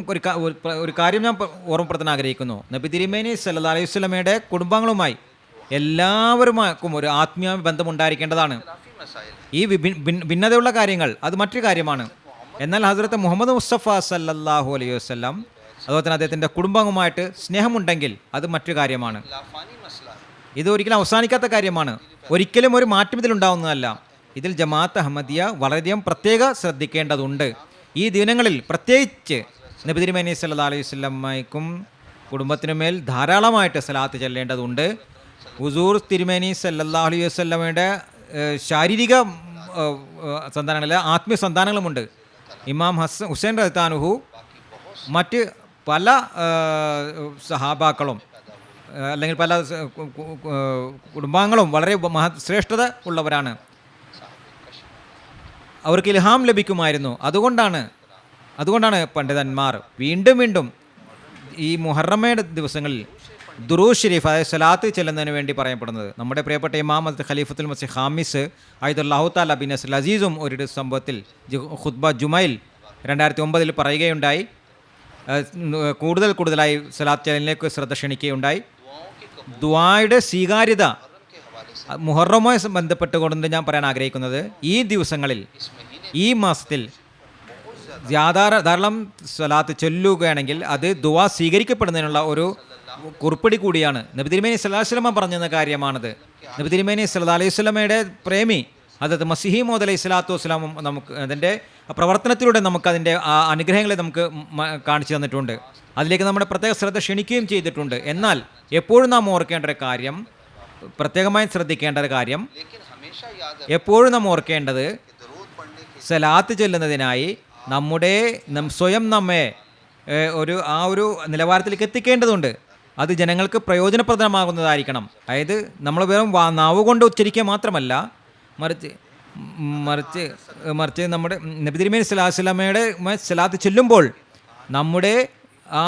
Speaker 3: ഒരു കാര്യം ഞാൻ ഓർമ്മപ്പെടുത്താൻ ആഗ്രഹിക്കുന്നു. നബി തിരുമേനി സല്ലല്ലാഹു അലൈഹി വസല്ലമയുടെ കുടുംബാംഗങ്ങളുമായി എല്ലാവരുമാക്കും ഒരു ആത്മീയ ബന്ധമുണ്ടായിരിക്കേണ്ടതാണ്. ഈ ഭിന്നതയുള്ള കാര്യങ്ങൾ അത് മറ്റൊരു കാര്യമാണ്. എന്നാൽ ഹസ്രത്ത് മുഹമ്മദ് മുസ്തഫ സല്ലല്ലാഹു അലൈഹി വസല്ലം അതുപോലെ തന്നെ അദ്ദേഹത്തിൻ്റെ കുടുംബവുമായിട്ട് സ്നേഹമുണ്ടെങ്കിൽ അത് മറ്റൊരു കാര്യമാണ്. ഇത് ഒരിക്കലും അവസാനിക്കാത്ത കാര്യമാണ്. ഒരിക്കലും ഒരു മാറ്റം ഇതിലുണ്ടാവുന്നതല്ല. ഇതിൽ ജമാഅത്ത് അഹമ്മദിയ വളരെയധികം പ്രത്യേക ശ്രദ്ധിക്കേണ്ടതുണ്ട്. ഈ ദിനങ്ങളിൽ പ്രത്യേകിച്ച് നബി തിരുമേനി സല്ലല്ലാഹു അലൈഹി വസല്ലമയ്ക്കും കുടുംബത്തിനുമേൽ ധാരാളമായിട്ട് സലാത്ത് ചെല്ലേണ്ടതുണ്ട്. ഹുസൂർ തിരുമേനി സല്ലല്ലാഹു അലൈഹി വസല്ലമയുടെ ശാരീരിക സന്താനങ്ങളില്ല, ആത്മീയ സന്താനങ്ങളുമുണ്ട്. ഇമാം ഹുസൈൻ റളിയല്ലാഹു മറ്റ് പല സഹാബാക്കളും അല്ലെങ്കിൽ പല കുടുംബാംഗങ്ങളും വളരെ ശ്രേഷ്ഠത ഉള്ളവരാണ്. അവർക്ക് ഇൽഹാം ലഭിക്കുമായിരുന്നു. അതുകൊണ്ടാണ് പണ്ഡിതന്മാർ വീണ്ടും വീണ്ടും ഈ മുഹറമ്മയുടെ ദിവസങ്ങളിൽ ദുറൂദ് ഷരീഫ് അതായത് സലാത്ത് ചെല്ലുന്നതിന് വേണ്ടി പറയപ്പെടുന്നത്. നമ്മുടെ പ്രിയപ്പെട്ട ഇമാം ഖലീഫത്തുൽ മസീഹ് ഖാമിസ് അയ്ദുല്ലാഹു തആല ബിൻ അസ്ൽ അസീസും ഒരു സംഭവത്തിൽ ഖുത്ബ ജുമൈൽ 2009 പറയുകയുണ്ടായി. കൂടുതലായി സലാത്ത് ചെല്ലലിലേക്ക് ശ്രദ്ധ ക്ഷണിക്കുകയുണ്ടായി. ദുആയുടെ സ്വീകാര്യത മുഹറവുമായി ബന്ധപ്പെട്ടുകൊണ്ട് ഞാൻ പറയാൻ ആഗ്രഹിക്കുന്നത്, ഈ ദിവസങ്ങളിൽ ഈ മാസത്തിൽ ധാരാളം സ്വലാത്ത് ചൊല്ലുകയാണെങ്കിൽ അത് ദുആ സ്വീകരിക്കപ്പെടുന്നതിനുള്ള ഒരു കുറിപ്പടി കൂടിയാണ്. നബി തിരുമേനി സല്ലല്ലാഹു അലൈഹി വസല്ലം പറഞ്ഞ കാര്യമാണത്. നബി തിരുമേനി സല്ലല്ലാഹു അലൈഹി വസല്ലമയുടെ പ്രേമി ഹദരത്ത് മസീഹ് മൗഊദ് അലൈഹി സ്വലാത്തു വസ്സലാമും നമുക്ക് അതിൻ്റെ പ്രവർത്തനത്തിലൂടെ നമുക്കതിൻ്റെ അനുഗ്രഹങ്ങളെ നമുക്ക് കാണിച്ചു തന്നിട്ടുണ്ട്. അതിലേക്ക് നമ്മുടെ പ്രത്യേക ശ്രദ്ധ ക്ഷണിക്കുകയും ചെയ്തിട്ടുണ്ട്. എന്നാൽ എപ്പോഴും നാം ഓർക്കേണ്ട ഒരു കാര്യം, പ്രത്യേകമായി ശ്രദ്ധിക്കേണ്ട ഒരു കാര്യം, എപ്പോഴും നാം ഓർക്കേണ്ടത് സലാത്ത് ചൊല്ലുന്നതിനായി സ്വയം നമ്മെ ആ ഒരു നിലവാരത്തിലേക്ക് എത്തിക്കേണ്ടതുണ്ട്. അത് ജനങ്ങൾക്ക് പ്രയോജനപ്രദമാകുന്നതായിരിക്കണം. അതായത് നമ്മൾ വെറും നാവ് കൊണ്ട് ഉച്ചരിക്കുക മാത്രമല്ല, മറിച്ച് നമ്മുടെ നബി തിരുമേനി സല്ലല്ലാഹു അലൈഹി വസല്ലമയുടെ സലാത്ത് ചൊല്ലുമ്പോൾ നമ്മുടെ ആ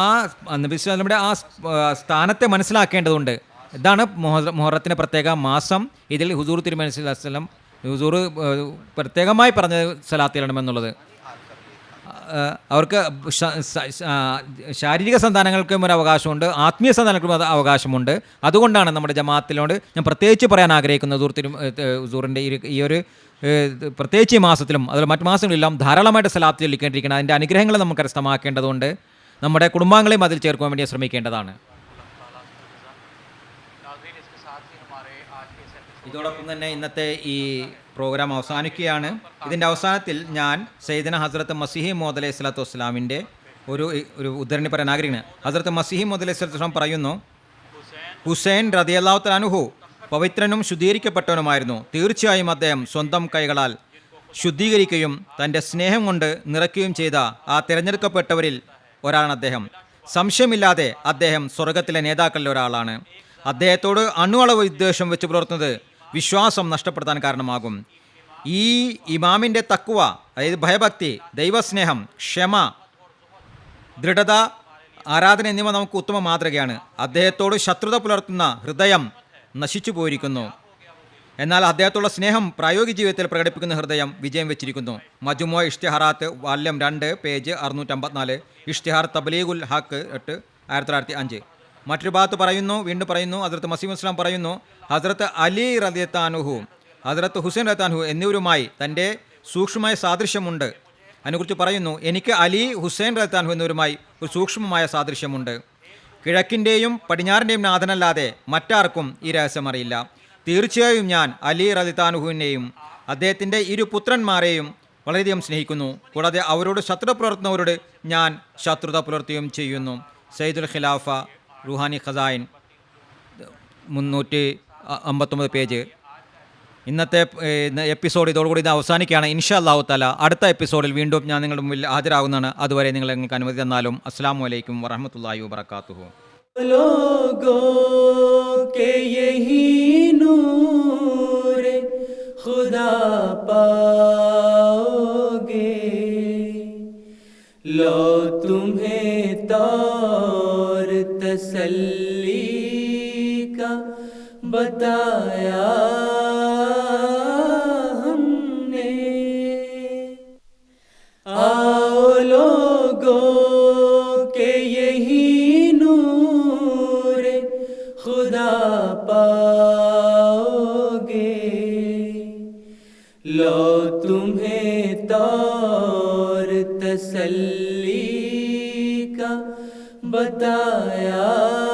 Speaker 3: നബി സ്വല്ലല്ലാഹു അലൈഹി വസല്ലമയുടെ ആ സ്ഥാനത്തെ മനസ്സിലാക്കേണ്ടതുണ്ട്. ഇതാണ് മുഹറത്തിൻ്റെ പ്രത്യേക മാസം. ഇതിൽ ഹുസൂർ തിരുമേനി സല്ലല്ലാഹു അലൈഹി വസല്ലം ഹുസൂർ പ്രത്യേകമായി പറഞ്ഞ സലാത്ത് ചെല്ലണമെന്നുള്ളത്. അവർക്ക് ശാരീരിക സന്താനങ്ങൾക്കും ഒരു അവകാശമുണ്ട്, ആത്മീയ സന്താനങ്ങൾക്കും അവകാശമുണ്ട്. അതുകൊണ്ടാണ് നമ്മുടെ ജമാഅത്തിനോട് ഞാൻ പ്രത്യേകിച്ച് പറയാൻ ആഗ്രഹിക്കുന്നത്, ഹുസൂറിൻ്റെ ഈ ഒരു പ്രത്യേകിച്ച് ഈ മാസത്തിലും അതുപോലെ മറ്റു മാസങ്ങളിലെല്ലാം ധാരാളമായിട്ട് സലാത്ത് ചൊല്ലിക്കേണ്ടിയിരിക്കണം. അതിൻ്റെ അനുഗ്രഹങ്ങൾ നമുക്ക് കരസ്ഥമാക്കേണ്ടതുണ്ട്. നമ്മുടെ കുടുംബാംഗങ്ങളെയും അതിൽ ചേർക്കുവാൻ വേണ്ടി ശ്രമിക്കേണ്ടതാണ്. ഇതോടൊപ്പം തന്നെ ഇന്നത്തെ ഈ പ്രോഗ്രാം അവസാനിക്കുകയാണ്. ഇതിൻ്റെ അവസാനത്തിൽ ഞാൻ സയ്യിദന ഹസ്രത്ത് മസീഹ് മൗഊദ് അലൈഹി സ്വലാത്തു വസ്സലാമിൻ്റെ ഒരു ഉദ്ധരണി പറയാൻ ആഗ്രഹിക്കുന്നത്. ഹസ്രത്ത് മസീഹ് മൗഊദ് അലൈഹി സ്വലാത്തു വസ്സലാം പറയുന്നു, ഹുസൈൻ റളിയല്ലാഹു തആല അൻഹു പവിത്രനും ശുദ്ധീകരിക്കപ്പെട്ടവനുമായിരുന്നു. തീർച്ചയായും അദ്ദേഹം സ്വന്തം കൈകളാൽ ശുദ്ധീകരിക്കുകയും തൻ്റെ സ്നേഹം കൊണ്ട് നിറയ്ക്കുകയും ചെയ്ത ആ തിരഞ്ഞെടുക്കപ്പെട്ടവരിൽ ഒരാളാണ് അദ്ദേഹം. സംശയമില്ലാതെ അദ്ദേഹം സ്വർഗത്തിലെ നേതാക്കളിൽ ഒരാളാണ്. അദ്ദേഹത്തോട് അണുവളവ് വിദ്വേഷം വെച്ച് പുലർത്തുന്നത് വിശ്വാസം നഷ്ടപ്പെടുത്താൻ കാരണമാകും. ഈ ഇമാമിൻ്റെ തഖ്വ, അതായത് ഭയഭക്തി, ദൈവസ്നേഹം, ക്ഷമ, ദൃഢത, ആരാധന എന്നിവ നമുക്ക് ഉത്തമ മാതൃകയാണ്. അദ്ദേഹത്തോട് ശത്രുത പുലർത്തുന്ന ഹൃദയം നശിച്ചു പോയിരിക്കുന്നു. എന്നാൽ അദ്ദേഹത്തോടുള്ള സ്നേഹം പ്രായോഗിക ജീവിതത്തിൽ പ്രകടിപ്പിക്കുന്ന ഹൃദയം വിജയം വെച്ചിരിക്കുന്നു. മജ്മൂ ഇഷ്തിഹാറാത്ത് വാല്യം 2 പേജ് 654, ഇഷ്തിഹാർ തബ്ലീഗുൽ ഹക്ക് 8 1905. മറ്റൊരു ഭാഗത്ത് വീണ്ടും പറയുന്നു, ഹസ്രത്ത് മസീഹ് ഇസ്ലാം പറയുന്നു, ഹസ്രത്ത് അലി റളിയല്ലാഹു അൻഹു, ഹസ്രത്ത് ഹുസൈൻ റളിയല്ലാഹു അൻഹു എന്നിവരുമായി തൻ്റെ സൂക്ഷ്മമായ സാദൃശ്യമുണ്ട്. അതിനെക്കുറിച്ച് പറയുന്നു, എനിക്ക് അലി ഹുസൈൻ റളിയല്ലാഹു അൻഹു എന്നിവരുമായി ഒരു സൂക്ഷ്മമായ സാദൃശ്യമുണ്ട്. കിഴക്കിൻ്റെയും പടിഞ്ഞാറിൻ്റെയും നാഥനല്ലാതെ മറ്റാർക്കും ഈ രഹസ്യം അറിയില്ല. തീർച്ചയായും ഞാൻ അലി റളിയല്ലാഹു അൻഹുവിനെയും അദ്ദേഹത്തിൻ്റെ ഇരു പുത്രന്മാരെയും വളരെയധികം സ്നേഹിക്കുന്നു. കൂടാതെ അവരോട് ശത്രുത പുലർത്തുന്നവരോട് ഞാൻ ശത്രുത പുലർത്തുകയും ചെയ്യുന്നു. സയ്യിദുൽ ഖിലാഫ റുഹാനി ഖസായിൻ 359 പേജ്. ഇന്നത്തെ എപ്പിസോഡ് ഇതോടുകൂടി ഇത് അവസാനിക്കുകയാണ്. ഇൻഷാ അല്ലാഹു തആല അടുത്ത എപ്പിസോഡിൽ വീണ്ടും ഞാൻ നിങ്ങളുടെ മുമ്പിൽ ഹാജരാകുന്നതാണ്. അതുവരെ നിങ്ങൾ നിങ്ങൾക്ക് അനുമതി തന്നാലും. അസ്സലാമു അലൈക്കും വറഹ്മത്തുള്ളാഹി വബറകാതുഹു.
Speaker 1: खुदा पाओगे लो तुम्हें तौर तसल्ली का बताया हमने। आओ लोगों के यही नूर खुदा पा تمہیں طور تسلی کا بتایا